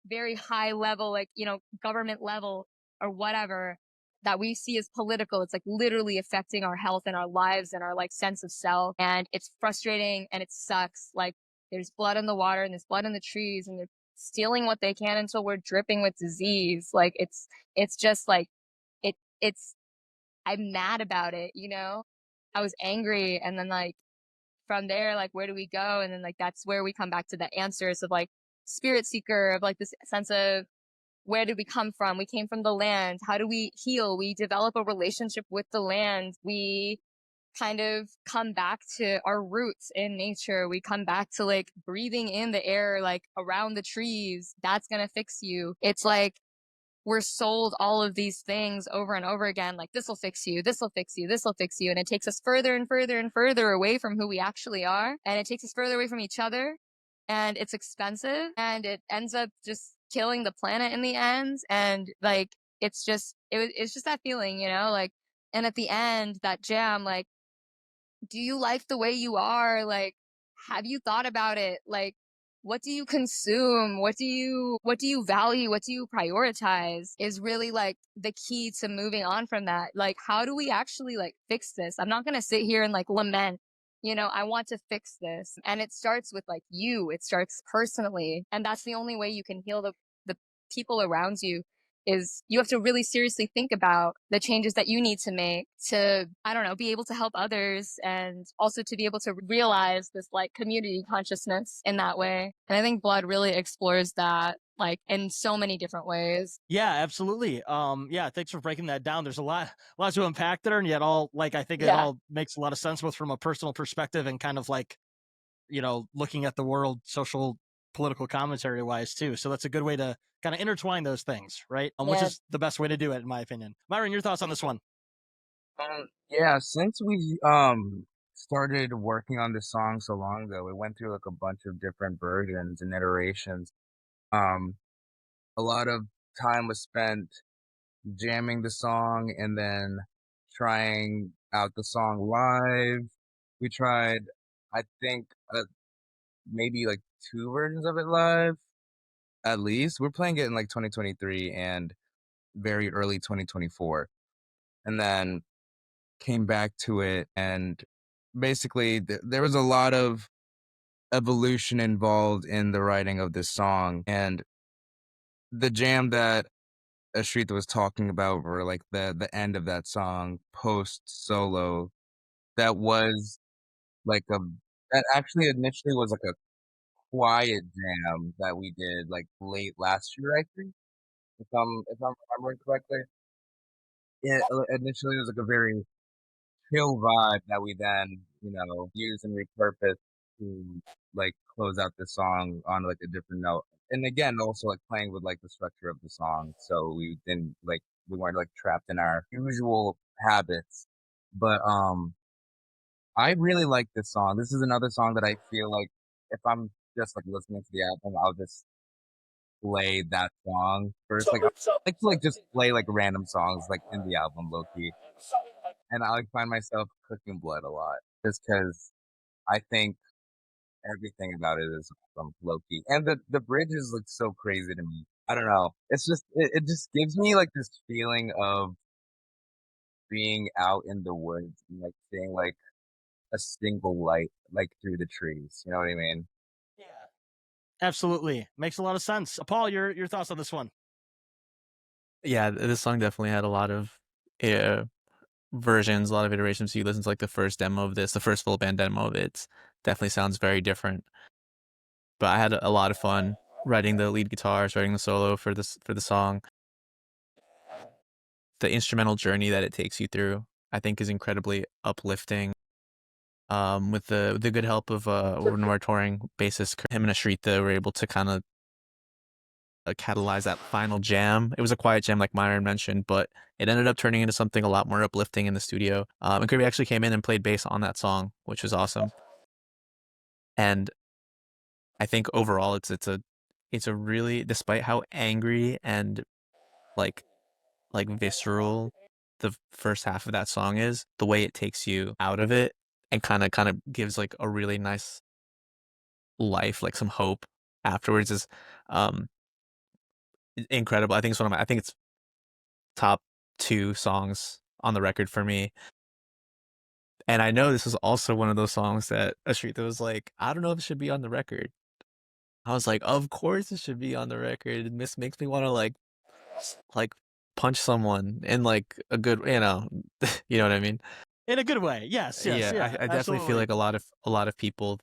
very high level, like, you know, government level or whatever, that we see as political. It's like literally affecting our health and our lives and our like sense of self. And it's frustrating and it sucks. Like there's blood in the water and there's blood in the trees and they're stealing what they can until we're dripping with disease. Like it's just like, it's, I'm mad about it, you know? I was angry. And then like from there, like, where do we go? And then like, that's where we come back to the answers of like spirit seeker, of like this sense of where did we come from? We came from the land. How do we heal? We develop a relationship with the land. We kind of come back to our roots in nature. We come back to like breathing in the air, like around the trees. That's going to fix you. It's like, we're sold all of these things over and over again, like this will fix you, this will fix you, this will fix you. And it takes us further and further and further away from who we actually are. And it takes us further away from each other. And it's expensive and it ends up just killing the planet in the end. And like, it's just that feeling, you know, like, and at the end, that jam, like, do you like the way you are? Like, have you thought about it? Like, what do you consume? What do you value? What do you prioritize is really like the key to moving on from that. Like, how do we actually like fix this? I'm not going to sit here and like lament, you know, I want to fix this. And it starts with like it starts personally. And that's the only way you can heal the people around you. Is you have to really seriously think about the changes that you need to make to, I don't know, be able to help others and also to be able to realize this like community consciousness in that way. And I think Blood really explores that like in so many different ways. Yeah, absolutely. Yeah, thanks for breaking that down. There's a lot to unpack there, and yet I think it all makes a lot of sense, both from a personal perspective and kind of like, you know, looking at the world, social, political commentary wise too. So that's a good way to kind of intertwine those things, right? Which is the best way to do it, in my opinion. Myron, your thoughts on this one? Yeah, since we started working on this song so long ago, we went through like a bunch of different versions and iterations. Um, a lot of time was spent jamming the song and then trying out the song live. We tried, I think, maybe like 2 versions of it live, at least. We're playing it in like 2023 and very early 2024. And then came back to it, and basically there was a lot of evolution involved in the writing of this song. And the jam that Ashrita was talking about, or like the end of that song, post solo, that was like that actually initially was like a quiet jam that we did like late last year, I think, if I'm remembering correctly. It initially was like a very chill vibe that we then, you know, used and repurposed to like close out the song on like a different note. And again, also like playing with like the structure of the song, so we weren't like trapped in our usual habits. But I really like this song. This is another song that I feel like if I'm just like listening to the album, I'll just play that song first. Like I like to like just play like random songs like in the album, low key. And I like find myself cooking Blood a lot just because I think everything about it is from low key. And the bridges look so crazy to me. I don't know. It's just it just gives me like this feeling of being out in the woods and like seeing like a single light like through the trees. You know what I mean? Yeah, absolutely. Makes a lot of sense. Paul, your thoughts on this one? Yeah, this song definitely had a lot of versions, a lot of iterations. So you listen to like the first demo of this, the first full band demo of it, definitely sounds very different. But I had a lot of fun writing the lead guitars, writing the solo for the song. The instrumental journey that it takes you through, I think, is incredibly uplifting. With the good help of one of our touring bassists, him and Ashrita were able to kind of catalyze that final jam. It was a quiet jam, like Myron mentioned, but it ended up turning into something a lot more uplifting in the studio. And Kirby actually came in and played bass on that song, which was awesome. And I think overall, it's a really, despite how angry and like visceral the first half of that song is, the way it takes you out of it and kind of gives like a really nice life, like some hope afterwards, is incredible. I think it's top 2 songs on the record for me. And I know this was also one of those songs that Ashrita was like, "I don't know if it should be on the record." I was like, "Of course it should be on the record. This makes me wanna, like, punch someone in, like, a good you know what I mean? In a good way. Yes, yes, Yeah, yeah, I definitely feel absolutely. like a lot of people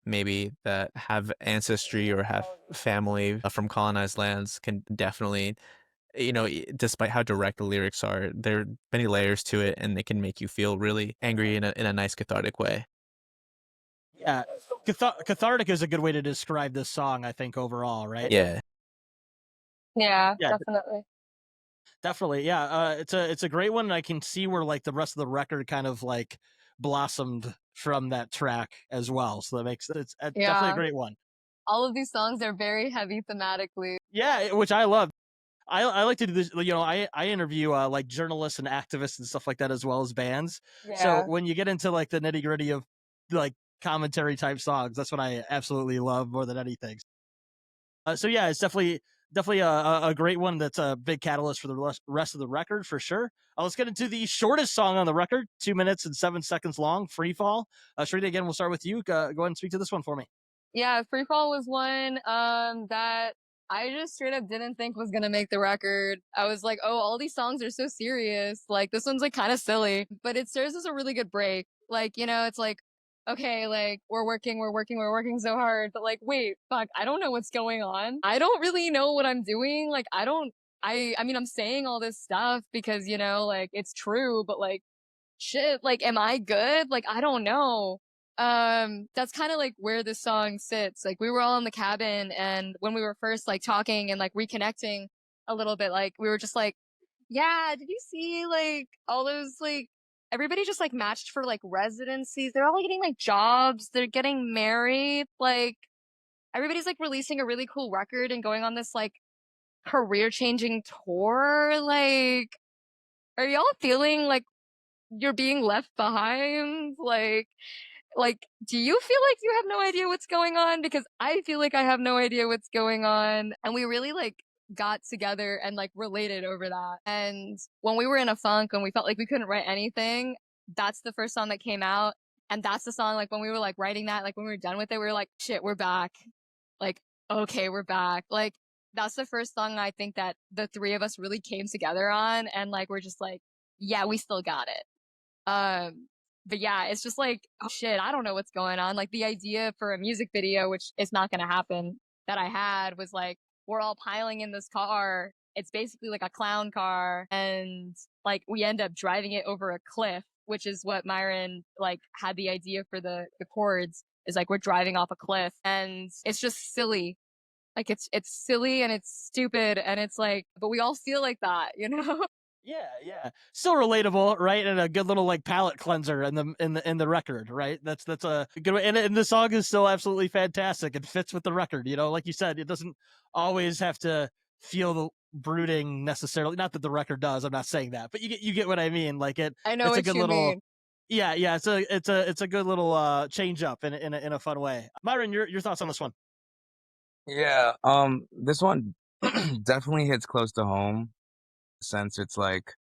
maybe that have ancestry or have family from colonized lands can definitely, despite how direct the lyrics are, there are many layers to it, and they can make you feel really angry in a nice cathartic way. Yeah. Cathartic is a good way to describe this song, I think, overall, right? Yeah. Yeah, Yeah, definitely. definitely. Yeah. It's a great one, and I can see where like the rest of the record kind of like blossomed from that track as well. So that makes it's definitely a Yeah. great one. All of these songs are very heavy thematically. Yeah, which I love. I like to do this. I interview like journalists and activists and stuff like that, as well as bands. So Yeah. when you get into like the nitty gritty of like commentary type songs, that's what I absolutely love more than anything. So yeah, it's definitely a great one. That's a big catalyst for the rest of the record for sure. Let's get into the shortest song on the record, 2 minutes and 7 seconds long, "Freefall." Sharita, again, we'll start with you. Go ahead and speak to this one for me. Yeah, Freefall was one that I just straight up didn't think was gonna make the record. I was like, oh, all these songs are so serious. Like this one's like kind of silly, but it serves as a really good break. Like, it's like, okay, like we're working so hard, but like, wait, fuck, I don't know what's going on. I don't really know what I'm doing. Like, I mean, I'm saying all this stuff because, like it's true, but like, shit, like, am I good? Like, I don't know. That's kind of like where this song sits. Like, we were all in the cabin, and when we were first like talking and like reconnecting a little bit, like, we were just like, yeah, did you see like all those like everybody just like matched for like residencies? They're all getting like jobs, they're getting married, like, everybody's like releasing a really cool record and going on this like career changing tour. Like, are y'all feeling like you're being left behind? Like, do you feel like you have no idea what's going on? Because I feel like I have no idea what's going on. And we really like got together and like related over that. And when we were in a funk and we felt like we couldn't write anything, that's the first song that came out. And that's the song, like when we were like writing that, like when we were done with it, we were like, shit, we're back. Like, okay, we're back. Like, that's the first song I think that the three of us really came together on. And like, we're just like, yeah, we still got it. But yeah, it's just like, oh shit, I don't know what's going on. Like the idea for a music video, which is not going to happen, that I had was like, we're all piling in this car. It's basically like a clown car. And like, we end up driving it over a cliff, which is what Myron like had the idea for the chords, is like, we're driving off a cliff, and it's just silly. Like it's silly and it's stupid. And it's like, but we all feel like that, you know? Yeah, yeah. Still relatable, right? And a good little like palate cleanser in the record, right? That's a good way. And the song is still absolutely fantastic. It fits with the record, like you said, it doesn't always have to feel the brooding necessarily. Not that the record does. I'm not saying that, but you get what I mean. Like I know it's a what good you little. mean. Yeah. It's a good little change up in a fun way. Myron, your thoughts on this one? Yeah, this one definitely hits close to home since it's like,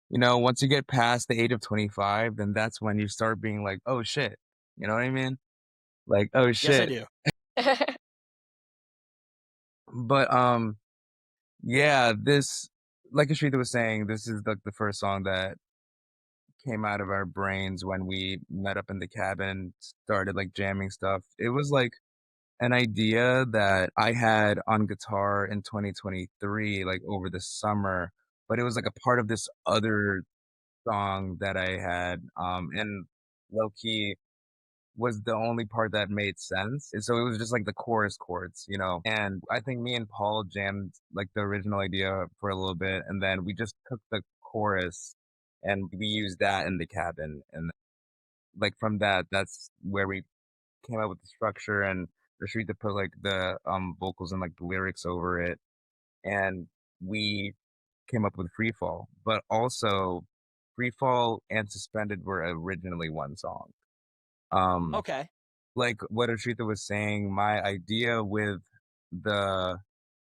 once you get past the age of 25, then that's when you start being like, oh shit. You know what I mean? Like, oh Yes, I shit. do. But yeah, this, like Ashrita was saying, this is like the first song that came out of our brains when we met up in the cabin, started like jamming stuff. It was like an idea that I had on guitar in 2023, like over the summer, but it was like a part of this other song that I had, and low key was the only part that made sense. And so it was just like the chorus chords, And I think me and Paul jammed like the original idea for a little bit, and then we just took the chorus and we used that in the cabin. And like from that, that's where we came up with the structure and Rashid to put like the vocals and like the lyrics over it. And we came up with Freefall. But also Freefall and Suspended were originally one song. Um Okay. like what Ashrita was saying, my idea with the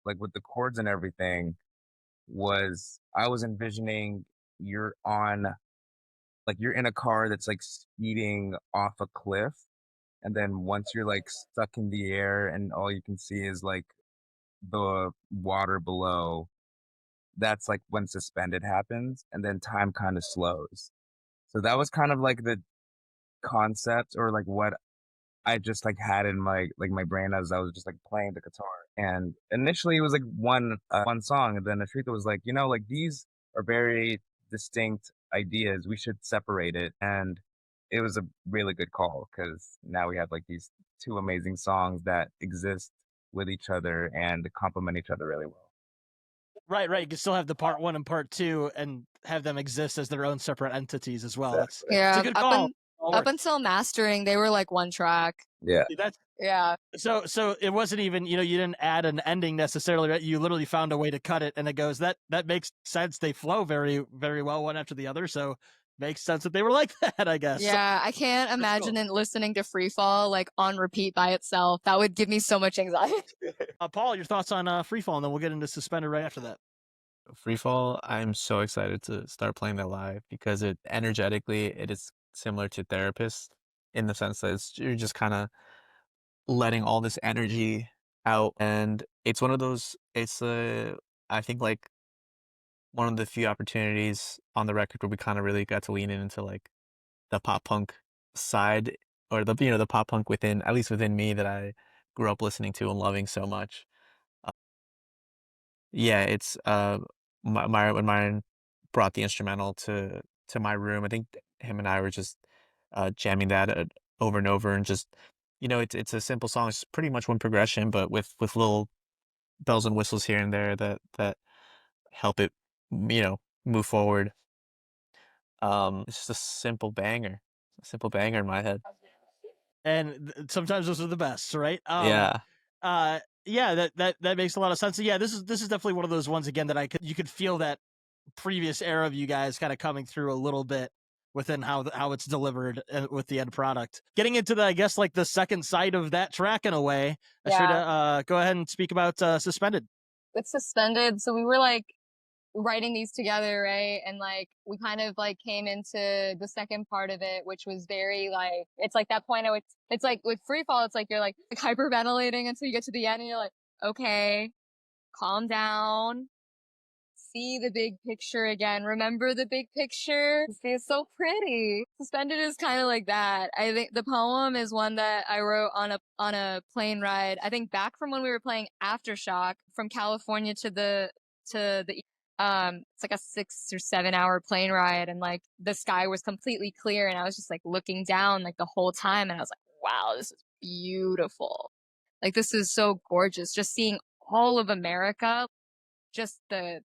with the chords and everything was I was envisioning you're on like you're in a car that's like speeding off a cliff, and then once you're like stuck in the air and all you can see is like the water below, that's like when suspended happens, and then time kind of slows. So that was kind of like the concept or like what I just like had in my brain as I was just like playing the guitar. And initially it was like one song, and then Ashrita was like, like these are very distinct ideas. We should separate it. And it was a really good call because now we have like these two amazing songs that exist with each other and complement each other really well. Right. You can still have the part 1 and part 2 and have them exist as their own separate entities as well. It's a good call. Up until mastering, they were like one track. Yeah. Yeah. So it wasn't even, you didn't add an ending necessarily, right? You literally found a way to cut it, and it goes, that makes sense. They flow very, very well one after the other. So makes sense that they were like that, I guess. Yeah, I can't imagine it listening to Freefall like on repeat by itself. That would give me so much anxiety. Paul, your thoughts on Freefall, and then we'll get into Suspended right after that. Freefall, I'm so excited to start playing that live because it is similar to Therapist in the sense that you're just kind of letting all this energy out, and it's one of those. I think like one of the few opportunities on the record where we kind of really got to lean into like the pop punk side, or the pop punk within, at least within me, that I grew up listening to and loving so much. Yeah, it's when Myron brought the instrumental to my room, I think him and I were just jamming that over and over, and just it's a simple song. It's pretty much one progression, but with little bells and whistles here and there that help it move forward. It's just a simple banger in my head. And sometimes those are the best, right? Yeah. Yeah, that makes a lot of sense. So yeah, this is definitely one of those ones again that you could feel that previous era of you guys kind of coming through a little bit within how it's delivered with the end product. Getting into I guess like the second side of that track in a way. Ashrita, go ahead and speak about Suspended. With Suspended, so we were like writing these together, right? And like we kind of like came into the second part of it, which was very like, it's like that point it's like with Freefall, it's like you're like hyperventilating until you get to the end and you're like, okay, calm down, see the big picture again, remember the big picture. It's so pretty. Suspended is kind of like that. I think the poem is one that I wrote on a plane ride, I think back from when we were playing Aftershock from California to the it's like a 6 or 7 hour plane ride, and like the sky was completely clear, and I was just like looking down like the whole time, and I was like, wow, this is beautiful. Like this is so gorgeous. Just seeing all of America, just the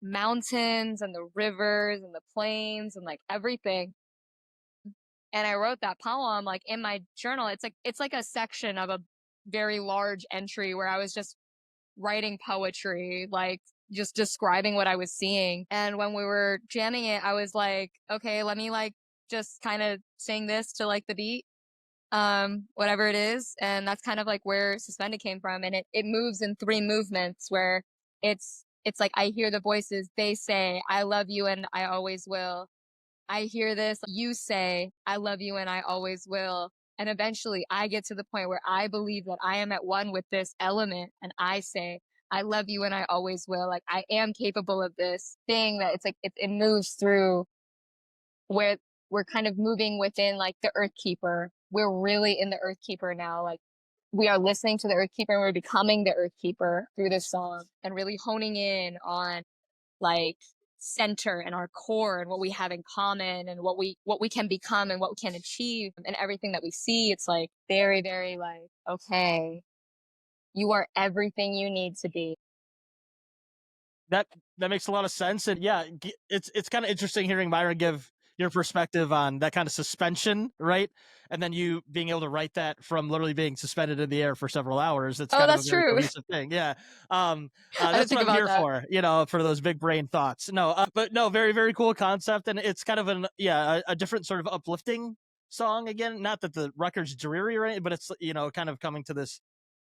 mountains and the rivers and the plains and like everything. And I wrote that poem like in my journal. It's like a section of a very large entry where I was just writing poetry, like just describing what I was seeing. And when we were jamming it, I was like, okay, let me like just kind of sing this to like the beat, whatever it is. And that's kind of like where Suspended came from. And it moves in 3 movements where it's like, I hear the voices, they say, I love you and I always will. I hear this, you say, I love you and I always will. And eventually I get to the point where I believe that I am at one with this element, and I say, I love you and I always will. Like I am capable of this thing that it's like, it moves through where we're kind of moving within like the Earthkeeper. We're really in the Earthkeeper now. Like we are listening to the Earthkeeper and we're becoming the Earthkeeper through this song, and really honing in on like center and our core and what we have in common and what we can become and what we can achieve and everything that we see. It's like very, very like, okay, you are everything you need to be. That makes a lot of sense. And yeah, it's kind of interesting hearing Myron give your perspective on that kind of suspension, right? And then you being able to write that from literally being suspended in the air for several hours. It's kind of a very cohesive thing. Yeah. That's what I'm here for, for those big brain thoughts. No, but no, very, very cool concept. And it's kind of a different sort of uplifting song again. Not that the record's dreary or anything, but it's, kind of coming to this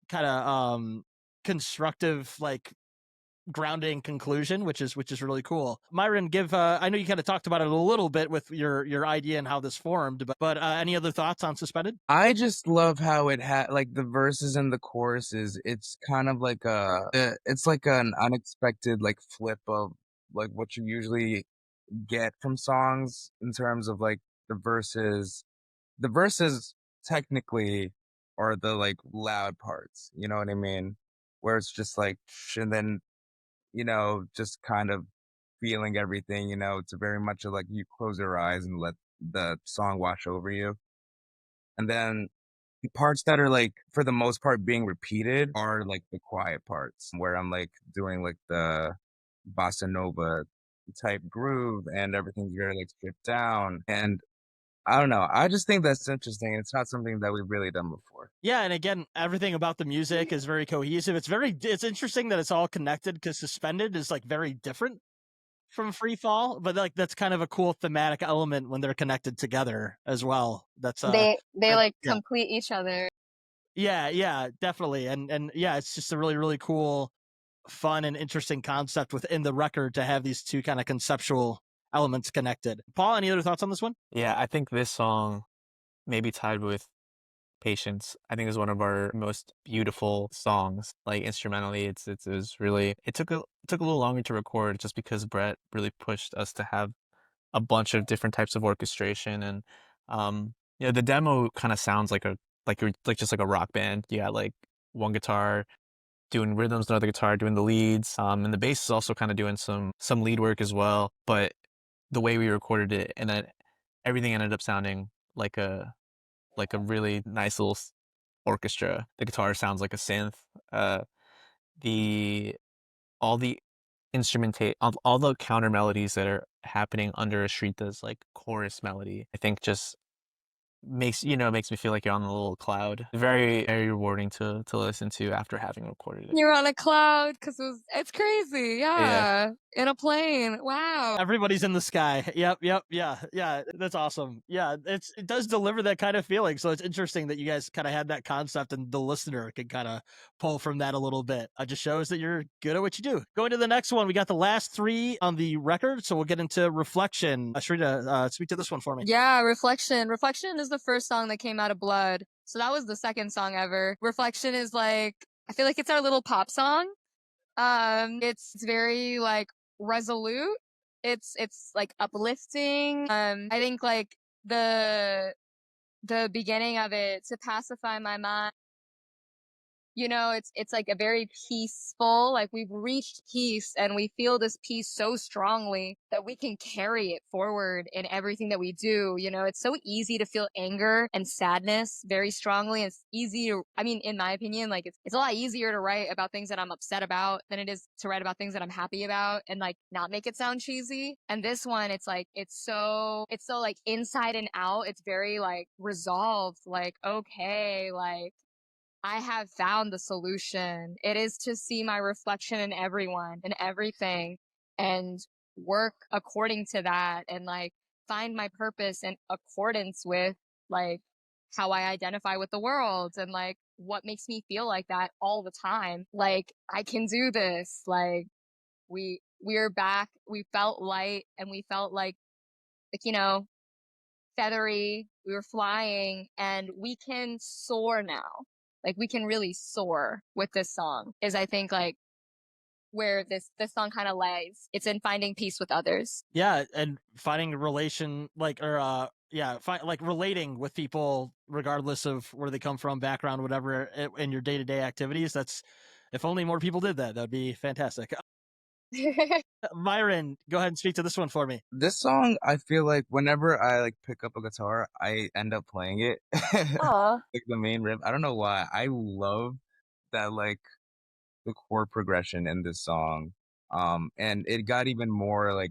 kind of constructive, like, grounding conclusion, which is really cool. Myron, give I know you kind of talked about it a little bit with your idea and how this formed, but any other thoughts on Suspended? I just love how it had like the verses and the choruses. It's kind of like it's like an unexpected like flip of like what you usually get from songs in terms of like the verses. The verses technically are the like loud parts, you know what I mean? Where it's just like, and then, just kind of feeling everything, it's very much like you close your eyes and let the song wash over you. And then the parts that are like, for the most part, being repeated are like the quiet parts where I'm like doing like the bossa nova type groove and everything's very like stripped down. And I don't know. I just think that's interesting. It's not something that we've really done before. Yeah, and again, everything about the music is very cohesive. It's interesting that it's all connected because Suspended is like very different from Freefall, but like that's kind of a cool thematic element when they're connected together as well. That's They like yeah. complete each other. Yeah, definitely. And yeah, it's just a really cool, fun and interesting concept within the record to have these two kind of conceptual elements connected. Paul, any other thoughts on this one? Yeah, I think this song, maybe tied with Patience, I think is one of our most beautiful songs. Like instrumentally, it was really, it took a little longer to record just because Brett really pushed us to have a bunch of different types of orchestration. And the demo kind of sounds like just like a rock band. You got like one guitar doing rhythms, another guitar doing the leads, and the bass is also kind of doing some lead work as well. But the way we recorded it, and then everything ended up sounding like a really nice little orchestra. The guitar sounds like a synth. The all the all the counter melodies that are happening under Ashrita's like chorus melody, I think just makes me feel like you're on a little cloud. Very, very rewarding to listen to after having recorded it. You're on a cloud because it's crazy. Yeah. Yeah. In a plane. Wow. Everybody's in the sky. Yep. Yeah. That's awesome. Yeah, it does deliver that kind of feeling. So it's interesting that you guys kind of had that concept and the listener can kind of pull from that a little bit. It just shows that you're good at what you do. Going to the next one, we got the last three on the record. So we'll get into Reflection. Ashrita, speak to this one for me. Yeah, Reflection. Reflection is the first song that came out of Blood. So that was the second song ever. Reflection is like, I feel like it's our little pop song. It's very like resolute. It's like uplifting. I think like the beginning of it, to pacify my mind, it's like a very peaceful, like we've reached peace and we feel this peace so strongly that we can carry it forward in everything that we do. It's so easy to feel anger and sadness very strongly. It's easy to, in my opinion, like it's a lot easier to write about things that I'm upset about than it is to write about things that I'm happy about and like not make it sound cheesy. And this one, it's like, it's so like inside and out. It's very like resolved, like, okay, like, I have found the solution. It is to see my reflection in everyone and everything and work according to that and like find my purpose in accordance with like how I identify with the world and like what makes me feel like that all the time. Like I can do this. Like we're back. We felt light and we felt like feathery. We were flying and we can soar now. Like we can really soar with this song is I think like where this song kind of lays. It's in finding peace with others. Yeah, and finding a relation like like relating with people regardless of where they come from, background, whatever, in your day-to-day activities. That's if only more people did that. That'd be fantastic. Myron, go ahead and speak to this one for me. This song, I feel like whenever I like pick up a guitar, I end up playing it. Aw. Like the main riff. I don't know why. I love that like the chord progression in this song. And it got even more like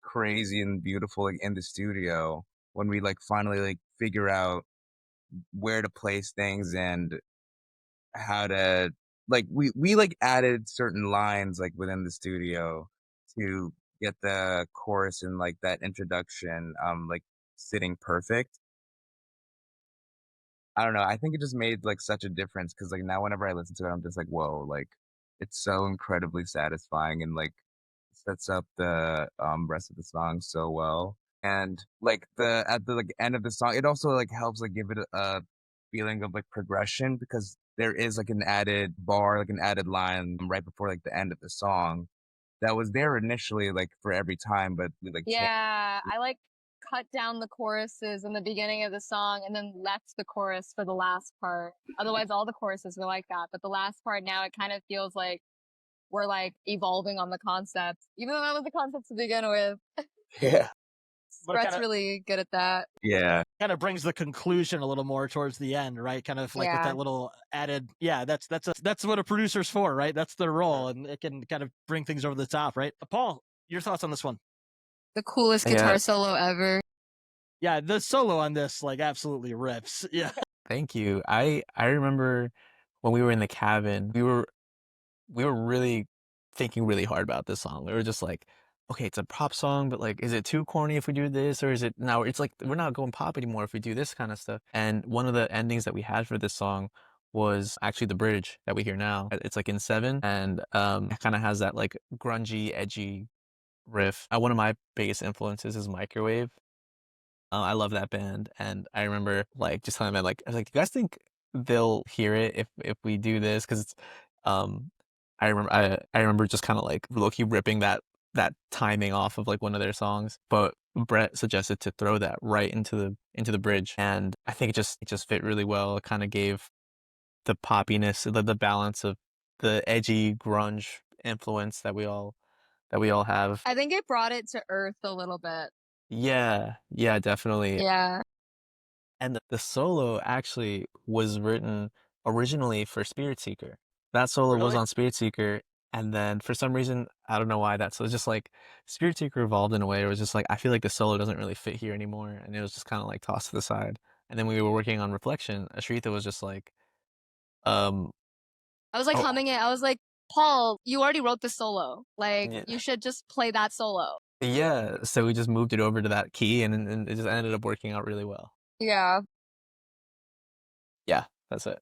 crazy and beautiful like in the studio when we like finally like figure out where to place things and how to like we like added certain lines like within the studio to get the chorus and like that introduction like sitting perfect. I don't know. I think it just made like such a difference because like now whenever I listen to it, I'm just like, whoa, like It's so incredibly satisfying and like sets up the rest of the song so well. And like the at the like end of the song, it also like helps like give it a feeling of like progression because there is like an added bar, like an added line right before like the end of the song that was there initially like for every time, but we like changed. Yeah, I like cut down the choruses in the beginning of the song and then left the chorus for the last part. Otherwise, all the choruses were like that. But the last part now, it kind of feels like we're like evolving on the concept, even though that was the concept to begin with. Yeah. But it Brett's kinda- really good at that. Yeah. kind of brings the conclusion a little more towards the end, right? Kind of like with Yeah. that little added, yeah, that's what a producer's for, right? That's their role, and it can kind of bring things over the top, right? Paul, your thoughts on this one? The coolest guitar solo ever. Yeah, the solo on this like absolutely rips. Yeah. Thank you. I remember when we were in the cabin, we were really thinking really hard about this song. We were just like, okay, it's a pop song, but like, is it too corny if we do this, or is it now? It's like we're not going pop anymore if we do this kind of stuff. And one of the endings that we had for this song was actually the bridge that we hear now. It's like in 7, and it kind of has that like grungy, edgy riff. One of my biggest influences is Microwave. I love that band, and I remember like just telling them like I was like, "Do you guys think they'll hear it if we do this?" Because it's, I remember just kind of like low-key ripping that timing off of like one of their songs, but Brett suggested to throw that right into the bridge, and I think it just fit really well. It kind of gave the poppiness, the balance of the edgy grunge influence that we all have. I think it brought it to earth a little bit. Yeah, definitely. Yeah. And the solo actually was written originally for Spirit Seeker. That solo was Really? on Spirit Seeker, and then for some reason, I don't know why that. So it's just like Spirit Seeker evolved in a way where it was just like I feel like the solo doesn't really fit here anymore, and it was just kind of like tossed to the side. And then we were working on Reflection. Ashrita was just like, um, I was like oh, humming it. I was like, Paul, you already wrote the solo. Like, yeah. you should just play that solo. Yeah, so we just moved it over to that key, and it just ended up working out really well. Yeah. Yeah, that's it.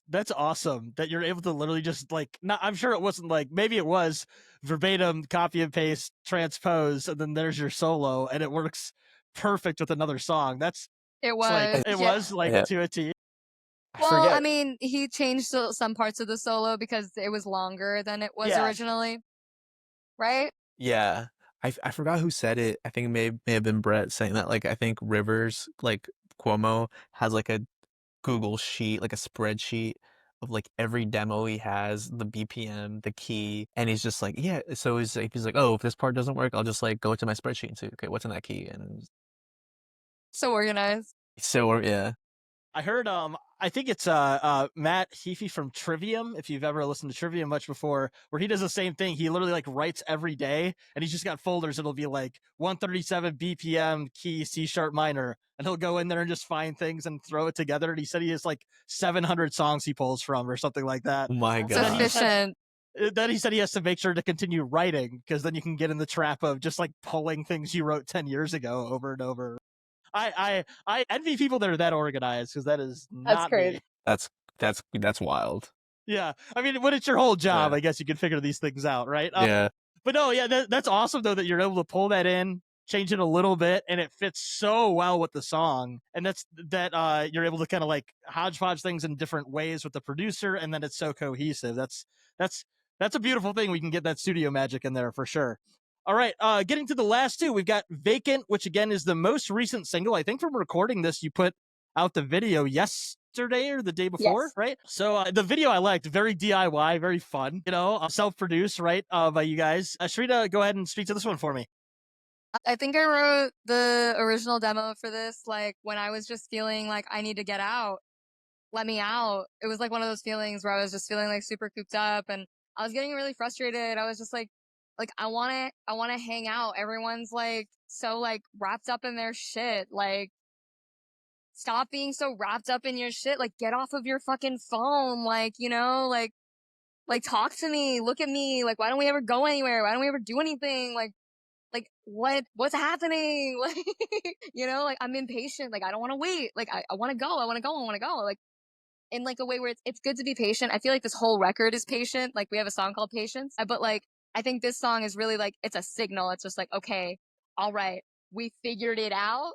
That's awesome that you're able to literally just like not, I'm sure it wasn't like maybe it was verbatim copy and paste transpose and then there's your solo and it works perfect with another song. It Like was. it Yeah. was like Yeah. to a T. Well, I mean, he changed some parts of the solo because it was longer than it was Yeah. originally. Right? Yeah. I forgot who said it. I think it may have been Brett saying that. Like, I think Rivers, like Cuomo, has like a Google sheet, like a spreadsheet of like every demo he has, the BPM, the key, and he's just like, yeah. So he's like, oh, if this part doesn't work, I'll just like go to my spreadsheet and say, okay, what's in that key? And So organized. so yeah. I heard I think it's Matt Heafy from Trivium, if you've ever listened to Trivium much before, where he does the same thing. He literally like writes every day and he's just got folders. It'll be like 137 BPM key C sharp minor, and he'll go in there and just find things and throw it together. And he said he has like 700 songs he pulls from or something like that. Oh my It's god. efficient. Then he said he has to make sure to continue writing because then you can get in the trap of just like pulling things you wrote 10 years ago over and over. I envy people that are that organized because that is not me. That's wild. Yeah, I mean, when it's your whole job, Yeah. I guess you can figure these things out, right? Yeah. But no, yeah, that's awesome though that you're able to pull that in, change it a little bit, and it fits so well with the song. And that's that you're able to kind of like hodgepodge things in different ways with the producer, and then it's so cohesive. That's a beautiful thing. We can get that studio magic in there for sure. All right, getting to the last two, we've got Vacant, which again is the most recent single. I think from recording this, you put out the video yesterday or the day before, Yes. right? So the video I liked, very DIY, very fun, self-produced, right, by you guys. Ashrita, go ahead and speak to this one for me. I think I wrote the original demo for this, like, when I was just feeling like I need to get out. Let me out. It was like one of those feelings where I was just feeling like super cooped up and I was getting really frustrated. I was just like I want to hang out. Everyone's like so like wrapped up in their shit. Like, stop being so wrapped up in your shit. Like, get off of your fucking phone. Like, like talk to me, look at me. Like, why don't we ever go anywhere? Why don't we ever do anything? Like what's happening? Like, like I'm impatient. Like, I don't want to wait. Like, I want to go. I want to go. I want to go. Like, in like a way where it's good to be patient. I feel like this whole record is patient. Like we have a song called Patience, but like I think this song is really like it's a signal. It's just like, okay, all right, we figured it out.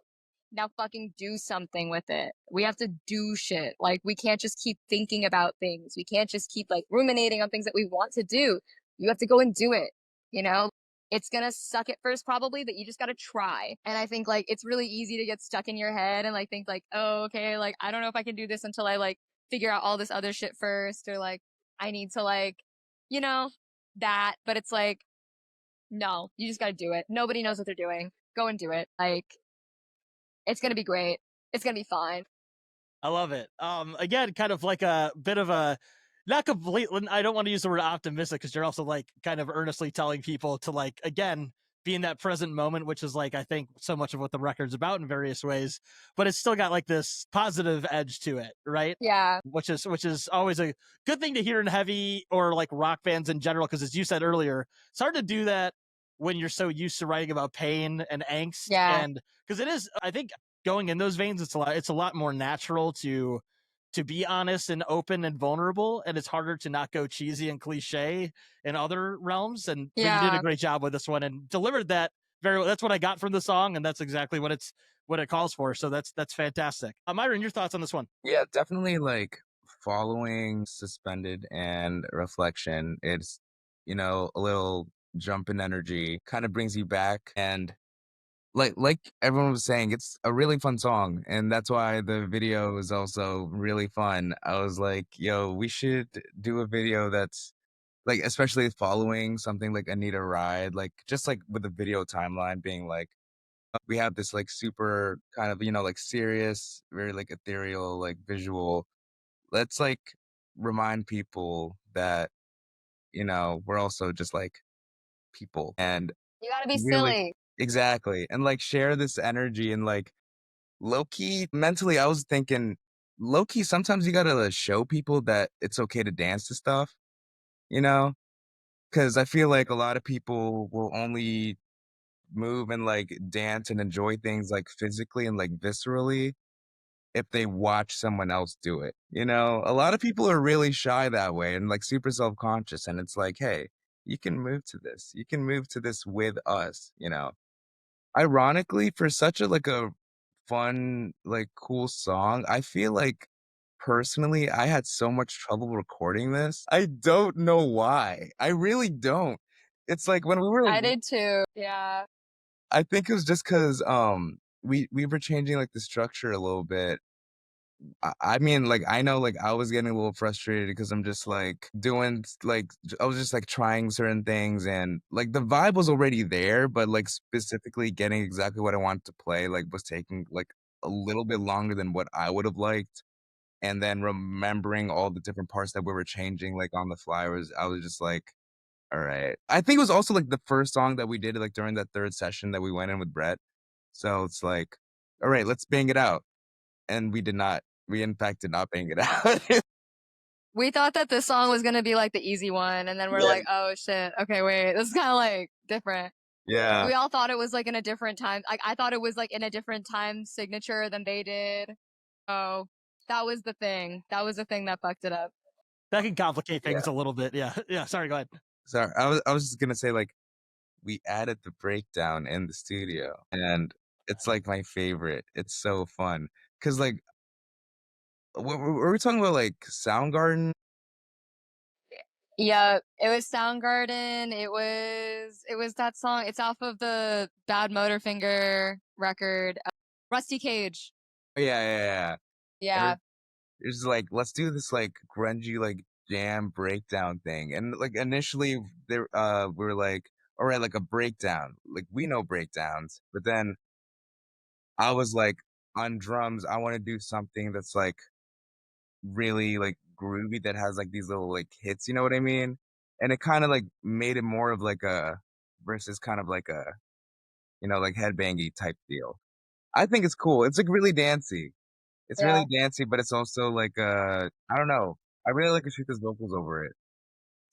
Now fucking do something with it. We have to do shit. Like we can't just keep thinking about things. We can't just keep like ruminating on things that we want to do. You have to go and do it, you know? It's gonna suck at first probably, but you just gotta try. And I think like it's really easy to get stuck in your head and like think like, oh, okay, like I don't know if I can do this until I like figure out all this other shit first, or like I need to like, you know, that. But it's like, no, you just gotta do it. Nobody knows what they're doing. Go and do it. Like it's gonna be great. It's gonna be fine. I love it. Again, kind of like a bit of a not complete. I don't want to use the word optimistic because you're also like kind of earnestly telling people to like again be in that present moment, which is like I think so much of what the record's about in various ways. But it's still got like this positive edge to it, right? Yeah. Which is always a good thing to hear in heavy or like rock bands in general, because as you said earlier, it's hard to do that when you're so used to writing about pain and angst. Yeah. And because it is, I think going in those veins, it's a lot more natural to be honest and open and vulnerable, and it's harder to not go cheesy and cliche in other realms. And but you did a great job with this one and delivered that very well. That's what I got from the song, and that's exactly what it calls for. So that's fantastic. Myron, your thoughts on this one? Yeah, definitely like following Suspended and Reflection. It's, a little jump in energy, kind of brings you back. And like everyone was saying, it's a really fun song. And that's why the video is also really fun. I was like, yo, we should do a video that's like, especially following something like Anita Ride, like just like with the video timeline being like, we have this like super kind of, like serious, very like ethereal, like visual. Let's like remind people that, we're also just like people and You gotta be really silly. exactly. And like share this energy and like low key mentally, I was thinking low key, sometimes you gotta show people that it's okay to dance to stuff, you know? Cause I feel like a lot of people will only move and like dance and enjoy things like physically and like viscerally if they watch someone else do it. A lot of people are really shy that way and like super self-conscious. And it's like, hey, you can move to this. You can move to this with us. Ironically, for such a like a fun, like cool song, I feel like personally I had so much trouble recording this. I don't know why. I really don't. It's like when we were I did too. Yeah. I think it was just because we were changing like the structure a little bit. I mean, like I know like I was getting a little frustrated because I'm just like doing like I was just like trying certain things and like the vibe was already there, but like specifically getting exactly what I wanted to play like was taking like a little bit longer than what I would have liked. And then remembering all the different parts that we were changing like on the fly I was just like, all right. I think it was also like the first song that we did like during that third session that we went in with Brett. So it's like, all right, let's bang it out. And we did not. We in fact did not bang it out. We thought that this song was gonna be like the easy one, and then we're Yeah. like, oh shit, okay, wait, this is kind of like different. Yeah. We all thought it was like in a different time. Like I thought it was like in a different time signature than they did. Oh, that was the thing. That was the thing that fucked it up. That can complicate things a little bit. Yeah. Yeah. Sorry. Go ahead. Sorry. I was just gonna say like we added the breakdown in the studio and it's like my favorite. It's so fun. Cause like were we talking about like Soundgarden? Yeah, it was Soundgarden. It was that song. It's off of the Bad Motorfinger record, Rusty Cage. Oh, yeah. Yeah. It's like, let's do this like grungy like jam breakdown thing. And like initially there we were like, all right, like a breakdown. Like we know breakdowns. But then I was like on drums, I want to do something that's like really like groovy that has like these little like hits, you know what I mean? And it kind of like made it more of like a versus kind of like a, like headbangy type deal. I think it's cool. It's like really dancey. It's Yeah. really dancey, but it's also like I don't know. I really like Ashrita's vocals over it.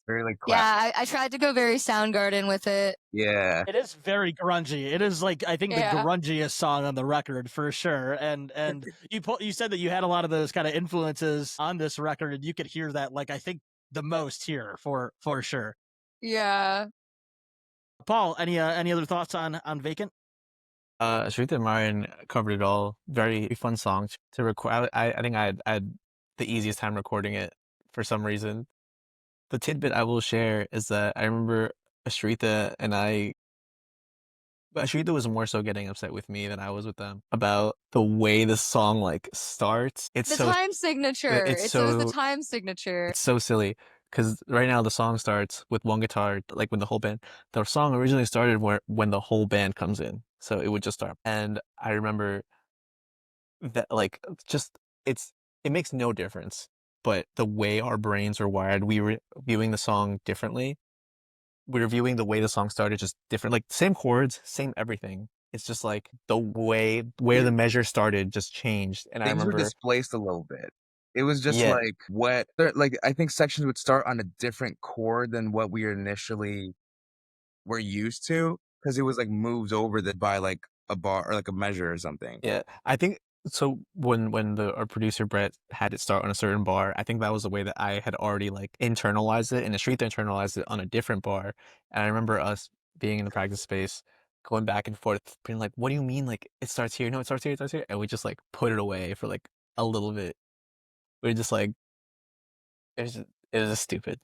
very like Yeah, I tried to go very Soundgarden with it. Yeah. It is very grungy. It is like, I think, the Yeah. grungiest song on the record for sure. And you said that you had a lot of those kind of influences on this record, and you could hear that, like, I think the most here for sure. Yeah. Paul, any other thoughts on Vacant? Ashrita and Myron covered it all. Very fun song to record. I think I had the easiest time recording it for some reason. The tidbit I will share is that I remember Ashrita was more so getting upset with me than I was with them about the way the song like starts. It's The time signature. it's It was the so- time signature. It's so silly because right now the song starts with one guitar, like when the whole band. The song originally started when the whole band comes in, so it would just start. And I remember that like it makes no difference, but the way our brains are wired, we were viewing the song differently. We were viewing the way the song started just different, like same chords, same everything. It's just like the way where the measure started just changed. And I Things were remember displaced a little bit. It was just Yeah. like like I think sections would start on a different chord than what we initially were used to, because it was like moved over by like a bar or like a measure or something. Yeah, I think so. When our producer Brett had it start on a certain bar, I think that was the way that I had already like internalized it, and Ashrita internalized it on a different bar. And I remember us being in the practice space, going back and forth, being like, "What do you mean? Like it starts here? No, it starts here. It starts here." And we just like put it away for like a little bit. We are just like, it was just stupid,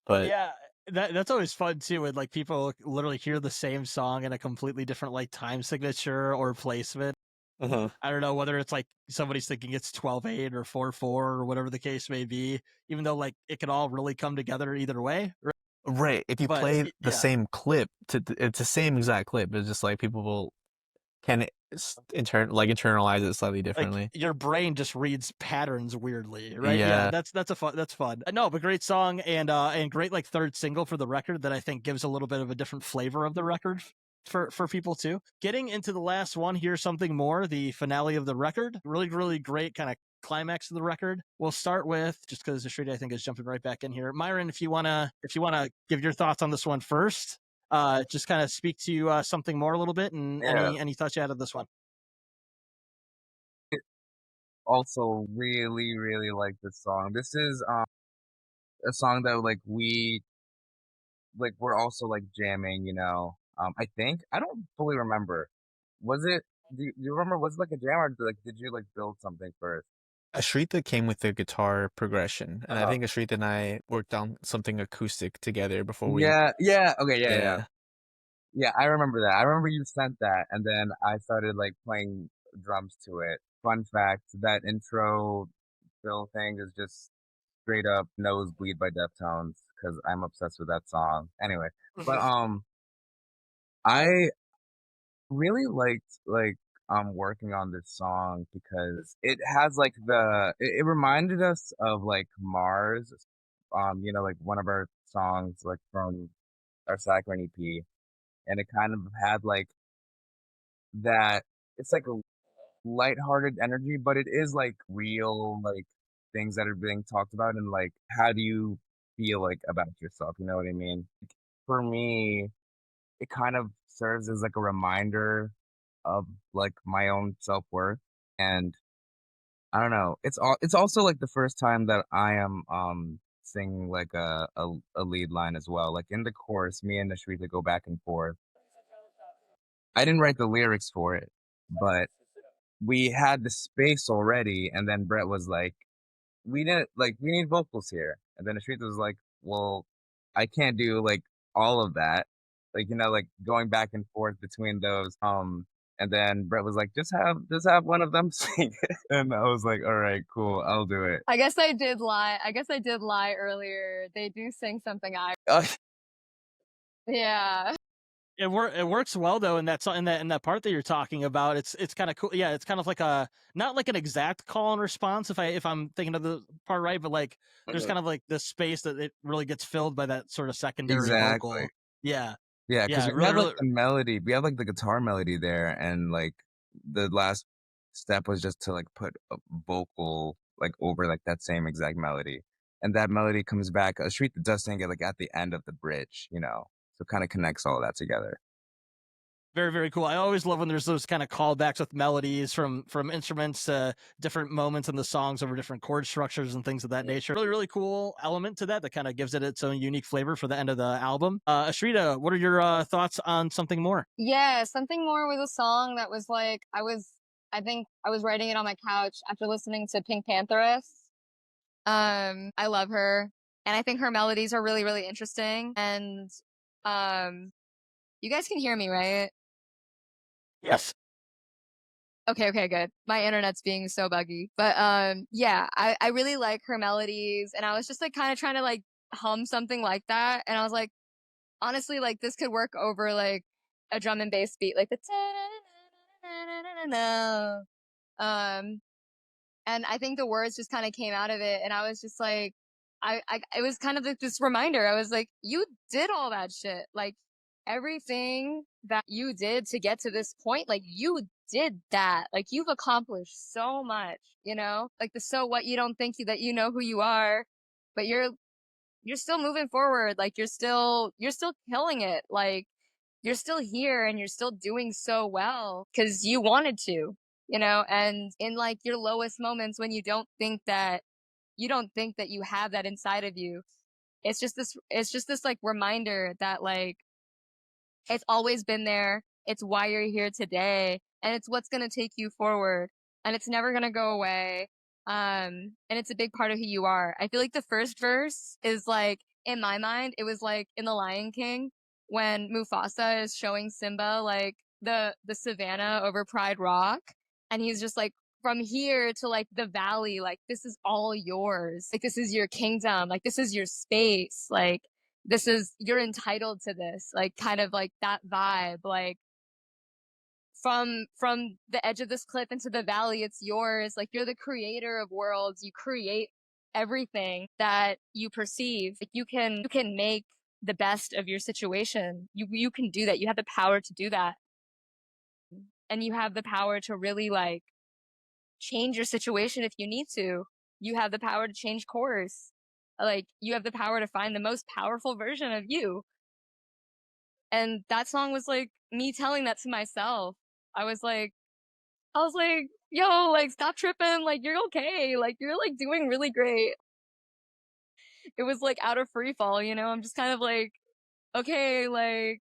but Yeah, that's always fun too, when like people literally hear the same song in a completely different like time signature or placement. I don't know whether it's like somebody's thinking it's 12/8 or 4/4 or whatever the case may be, even though like it could all really come together either way. Right. If you But play the yeah. same clip, it's the same exact clip. It's just like people can internalize it slightly differently. Like your brain just reads patterns weirdly, right? Yeah. That's fun. No, but great song and great like third single for the record that I think gives a little bit of a different flavor of the record for people too. Getting into the last one, Here's Something More, the finale of the record. Really great kind of climax of the record. We'll start with, just because Ashrita I think is jumping right back in here. Myron, if you wanna give your thoughts on this one first. Just kind of speak to Something More a little bit, and any thoughts you had of this one. Also really like this song. This is a song that like we're also like jamming, you know. I think I don't fully remember. Was it? Do you remember? Was it like a jam, or did you like build something first? Ashrita came with the guitar progression, and I Uh-huh. think Ashrita and I worked on something acoustic together before we. Yeah. Okay. Yeah. I remember that. I remember you sent that, and then I started like playing drums to it. Fun fact: that intro fill thing is just straight up Nosebleed by Deftones, because I'm obsessed with that song. Anyway, but I really liked working on this song because it has like it reminded us of like Mars, you know, like one of our songs like from our Saccharine EP, and it kind of had like that. It's like a lighthearted energy, but it is like real like things that are being talked about, and like how do you feel like about yourself, you know what I mean? For me, it kind of serves as like a reminder of like my own self-worth, and I don't know, it's also like the first time that I am singing like a lead line as well. Like in the chorus, me and Ashrita go back and forth. I didn't write the lyrics for it, but we had the space already, and then Brett was like, we need vocals here. And then Ashrita was like, well, I can't do like all of that. Like, you know, like going back and forth between those. And then Brett was like, just have one of them sing it. And I was like, all right, cool, I'll do it. I guess I did lie earlier. They do sing something Yeah. It works well though in that in that part that you're talking about. It's kind of cool. Yeah, it's kind of like a not like an exact call and response if I'm thinking of the part right, but like there's kind of like this space that it really gets filled by that sort of secondary vocal. Yeah. Yeah, because Yeah, we have really- like the melody, we have like the guitar melody there, and like the last step was just to like put a vocal like over like that same exact melody. and that melody comes back. Ashrita does sing it like at the end of the bridge, so it kind of connects all that together. Very, very cool. I always love when there's those kind of callbacks with melodies from instruments, different moments in the songs over different chord structures and things of that nature. Really, really cool element to that kind of gives it its own unique flavor for the end of the album. Ashrita, what are your thoughts on Something More? Yeah, Something More was a song that was like, I think I was writing it on my couch after listening to Pink Pantheress. I love her, and I think her melodies are really, really interesting. And you guys can hear me, right? Yes. Okay, good. My internet's being so buggy. But yeah, I really like her melodies, and I was just like kind of trying to like hum something like that, and I was like, honestly, like this could work over like a drum and bass beat, like the and I think the words just kind of came out of it, and I was just like, it was kind of like this reminder. I was like, you did all that shit, like everything that you did to get to this point, like you did that, like you've accomplished so much, like the so what, you don't think that you know who you are, but you're still moving forward, like you're still killing it, like you're still here and you're still doing so well because you wanted to, and in like your lowest moments when you don't think that you have that inside of you, it's just this like reminder that like it's always been there. It's why you're here today, and it's what's going to take you forward, and it's never going to go away. And it's a big part of who you are. I feel like the first verse is like, in my mind, it was like in The Lion King when Mufasa is showing Simba like the savannah over Pride Rock, and he's just like, from here to like the valley, like this is all yours. Like this is your kingdom. Like this is your space. Like you're entitled to this, like kind of like that vibe, like from the edge of this cliff into the valley, it's yours. Like you're the creator of worlds. You create everything that you perceive. Like you can make the best of your situation. You can do that. You have the power to do that. And you have the power to really like change your situation if you need to. You have the power to change course. Like you have the power to find the most powerful version of you. And that song was like me telling that to myself. I was like, yo, like stop tripping, like you're okay, like you're like doing really great. It was like out of Freefall, I'm just kind of like, okay, like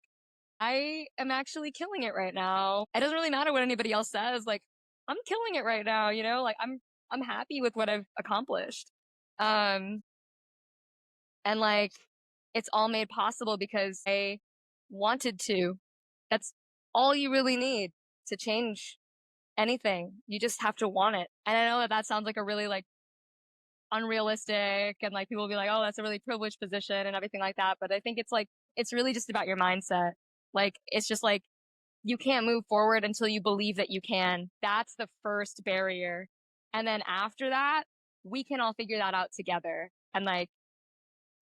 I am actually killing it right now. It doesn't really matter what anybody else says, like I'm killing it right now, like I'm happy with what I've accomplished. And like it's all made possible because I wanted to. That's all you really need to change anything. You just have to want it. And I know that that sounds like a really like unrealistic, and like people will be like, oh, that's a really privileged position and everything like that. But I think it's like, it's really just about your mindset. Like, it's just like, you can't move forward until you believe that you can. That's the first barrier. And then after that, we can all figure that out together and like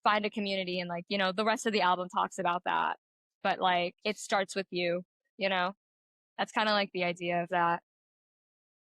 find a community. And like, the rest of the album talks about that. But like, it starts with you, that's kind of like the idea of that.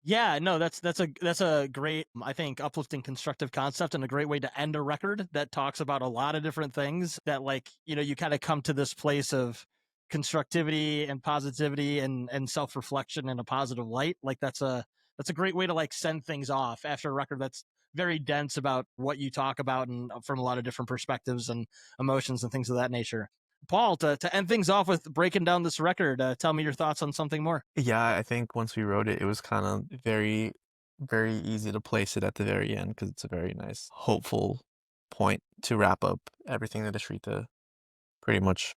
Yeah, no, that's a great, I think, uplifting, constructive concept, and a great way to end a record that talks about a lot of different things that, like, you kind of come to this place of constructivity and positivity and self-reflection in a positive light. Like that's a great way to like send things off after a record that's very dense about what you talk about and from a lot of different perspectives and emotions and things of that nature. Paul, to end things off with breaking down this record, tell me your thoughts on Something More. Yeah, I think once we wrote it, it was kind of very, very easy to place it at the very end because it's a very nice, hopeful point to wrap up everything that Ashrita pretty much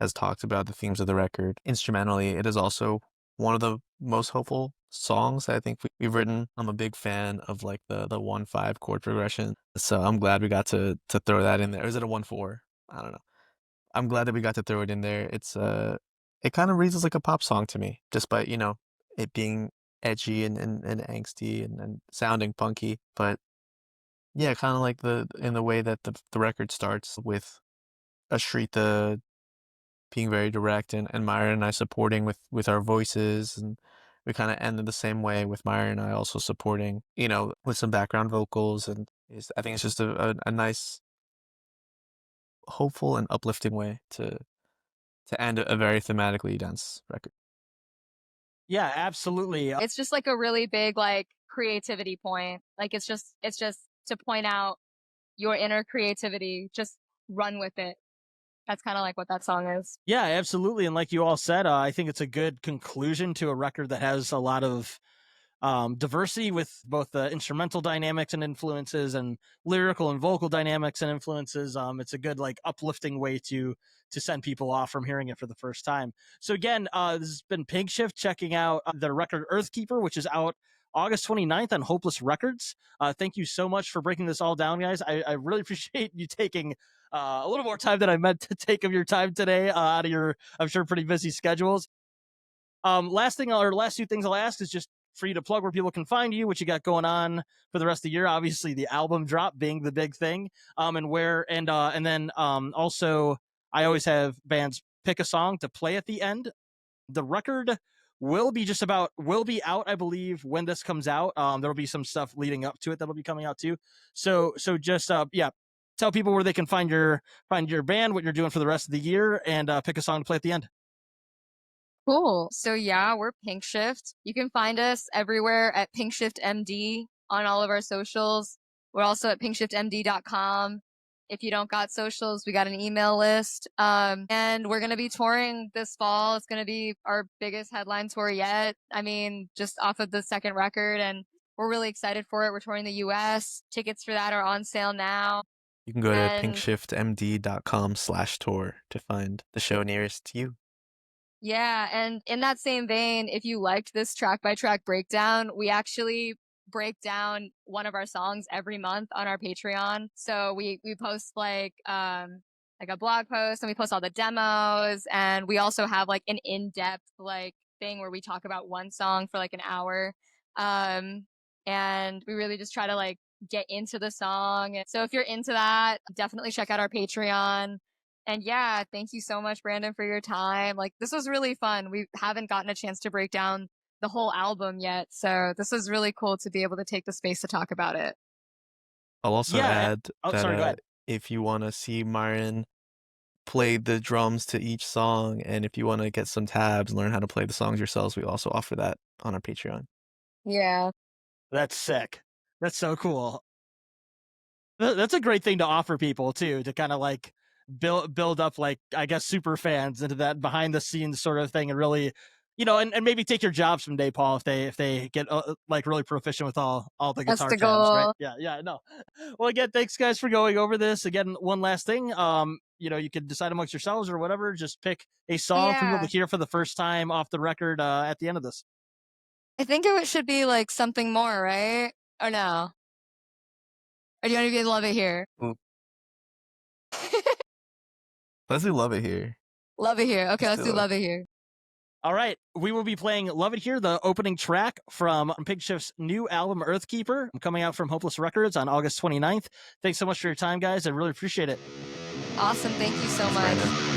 has talked about, the themes of the record. Instrumentally, it is also one of the most hopeful songs I think we've written. I'm a big fan of like the 1-5 chord progression, so I'm glad we got to throw that in there. Or is it a 1-4? I don't know. I'm glad that we got to throw it in there. It's it kind of reads as like a pop song to me, despite it being edgy and angsty and sounding punky. But yeah, kind of like in the way that the record starts with Ashrita being very direct and Myron and I supporting with our voices, and we kind of ended the same way with Myron and I also supporting, with some background vocals, and I think it's just a nice, hopeful, and uplifting way to end a very thematically dense record. Yeah, absolutely. It's just like a really big like creativity point. Like it's just to point out your inner creativity. Just run with it. That's kind of like what that song is. Yeah, absolutely. And like you all said, I think it's a good conclusion to a record that has a lot of diversity with both the instrumental dynamics and influences and lyrical and vocal dynamics and influences. It's a good like uplifting way to send people off from hearing it for the first time. So again, this has been Pinkshift checking out the record Earthkeeper, which is out August 29th on Hopeless Records. Thank you so much for breaking this all down, guys. I really appreciate you taking a little more time than I meant to take of your time today out of your, I'm sure, pretty busy schedules. Last two things I'll ask is just for you to plug where people can find you, what you got going on for the rest of the year. Obviously, the album drop being the big thing, and then also I always have bands pick a song to play at the end. The record will be out, I believe, when this comes out. There'll be some stuff leading up to it that'll be coming out too. So just tell people where they can find your band, what you're doing for the rest of the year, and pick a song to play at the end. Cool. So yeah, we're Pinkshift. You can find us everywhere at Pinkshift MD on all of our socials. We're also at pinkshiftmd.com. If you don't got socials, we got an email list. And we're going to be touring this fall. It's going to be our biggest headline tour yet. I mean, just off of the second record, and we're really excited for it. We're touring the US. Tickets for that are on sale now. You can go to pinkshiftmd.com/tour to find the show nearest to you. Yeah, and in that same vein, if you liked this track by track breakdown, we actually break down one of our songs every month on our Patreon. So we post like a blog post, and we post all the demos, and we also have like an in-depth like thing where we talk about one song for like an hour. And we really just try to like get into the song. So if you're into that, definitely check out our Patreon. And yeah, thank you so much, Brandon, for your time. Like, this was really fun. We haven't gotten a chance to break down the whole album yet. So this was really cool to be able to take the space to talk about it. I'll also add that sorry, go ahead. If you want to see Myron play the drums to each song, and if you want to get some tabs and learn how to play the songs yourselves, we also offer that on our Patreon. Yeah. That's sick. That's so cool. That's a great thing to offer people too, to kind of like build up, like, I guess, super fans into that behind the scenes sort of thing, and really, and maybe take your job someday, Paul, if they get like really proficient with all the guitar tabs, right? Yeah, no. Well, again, thanks guys for going over this. Again, one last thing, you could decide amongst yourselves or whatever, just pick a song for people to hear for the first time off the record at the end of this. I think it should be like Something More, right? Or no? Or do you want to be Love It Here? Let's do Love It Here. Love It Here. Okay, let's do Love It Here. All right, we will be playing Love It Here, the opening track from Pinkshift's new album, Earthkeeper, coming out from Hopeless Records on August 29th. Thanks so much for your time, guys. I really appreciate it. Awesome. Thank you so much.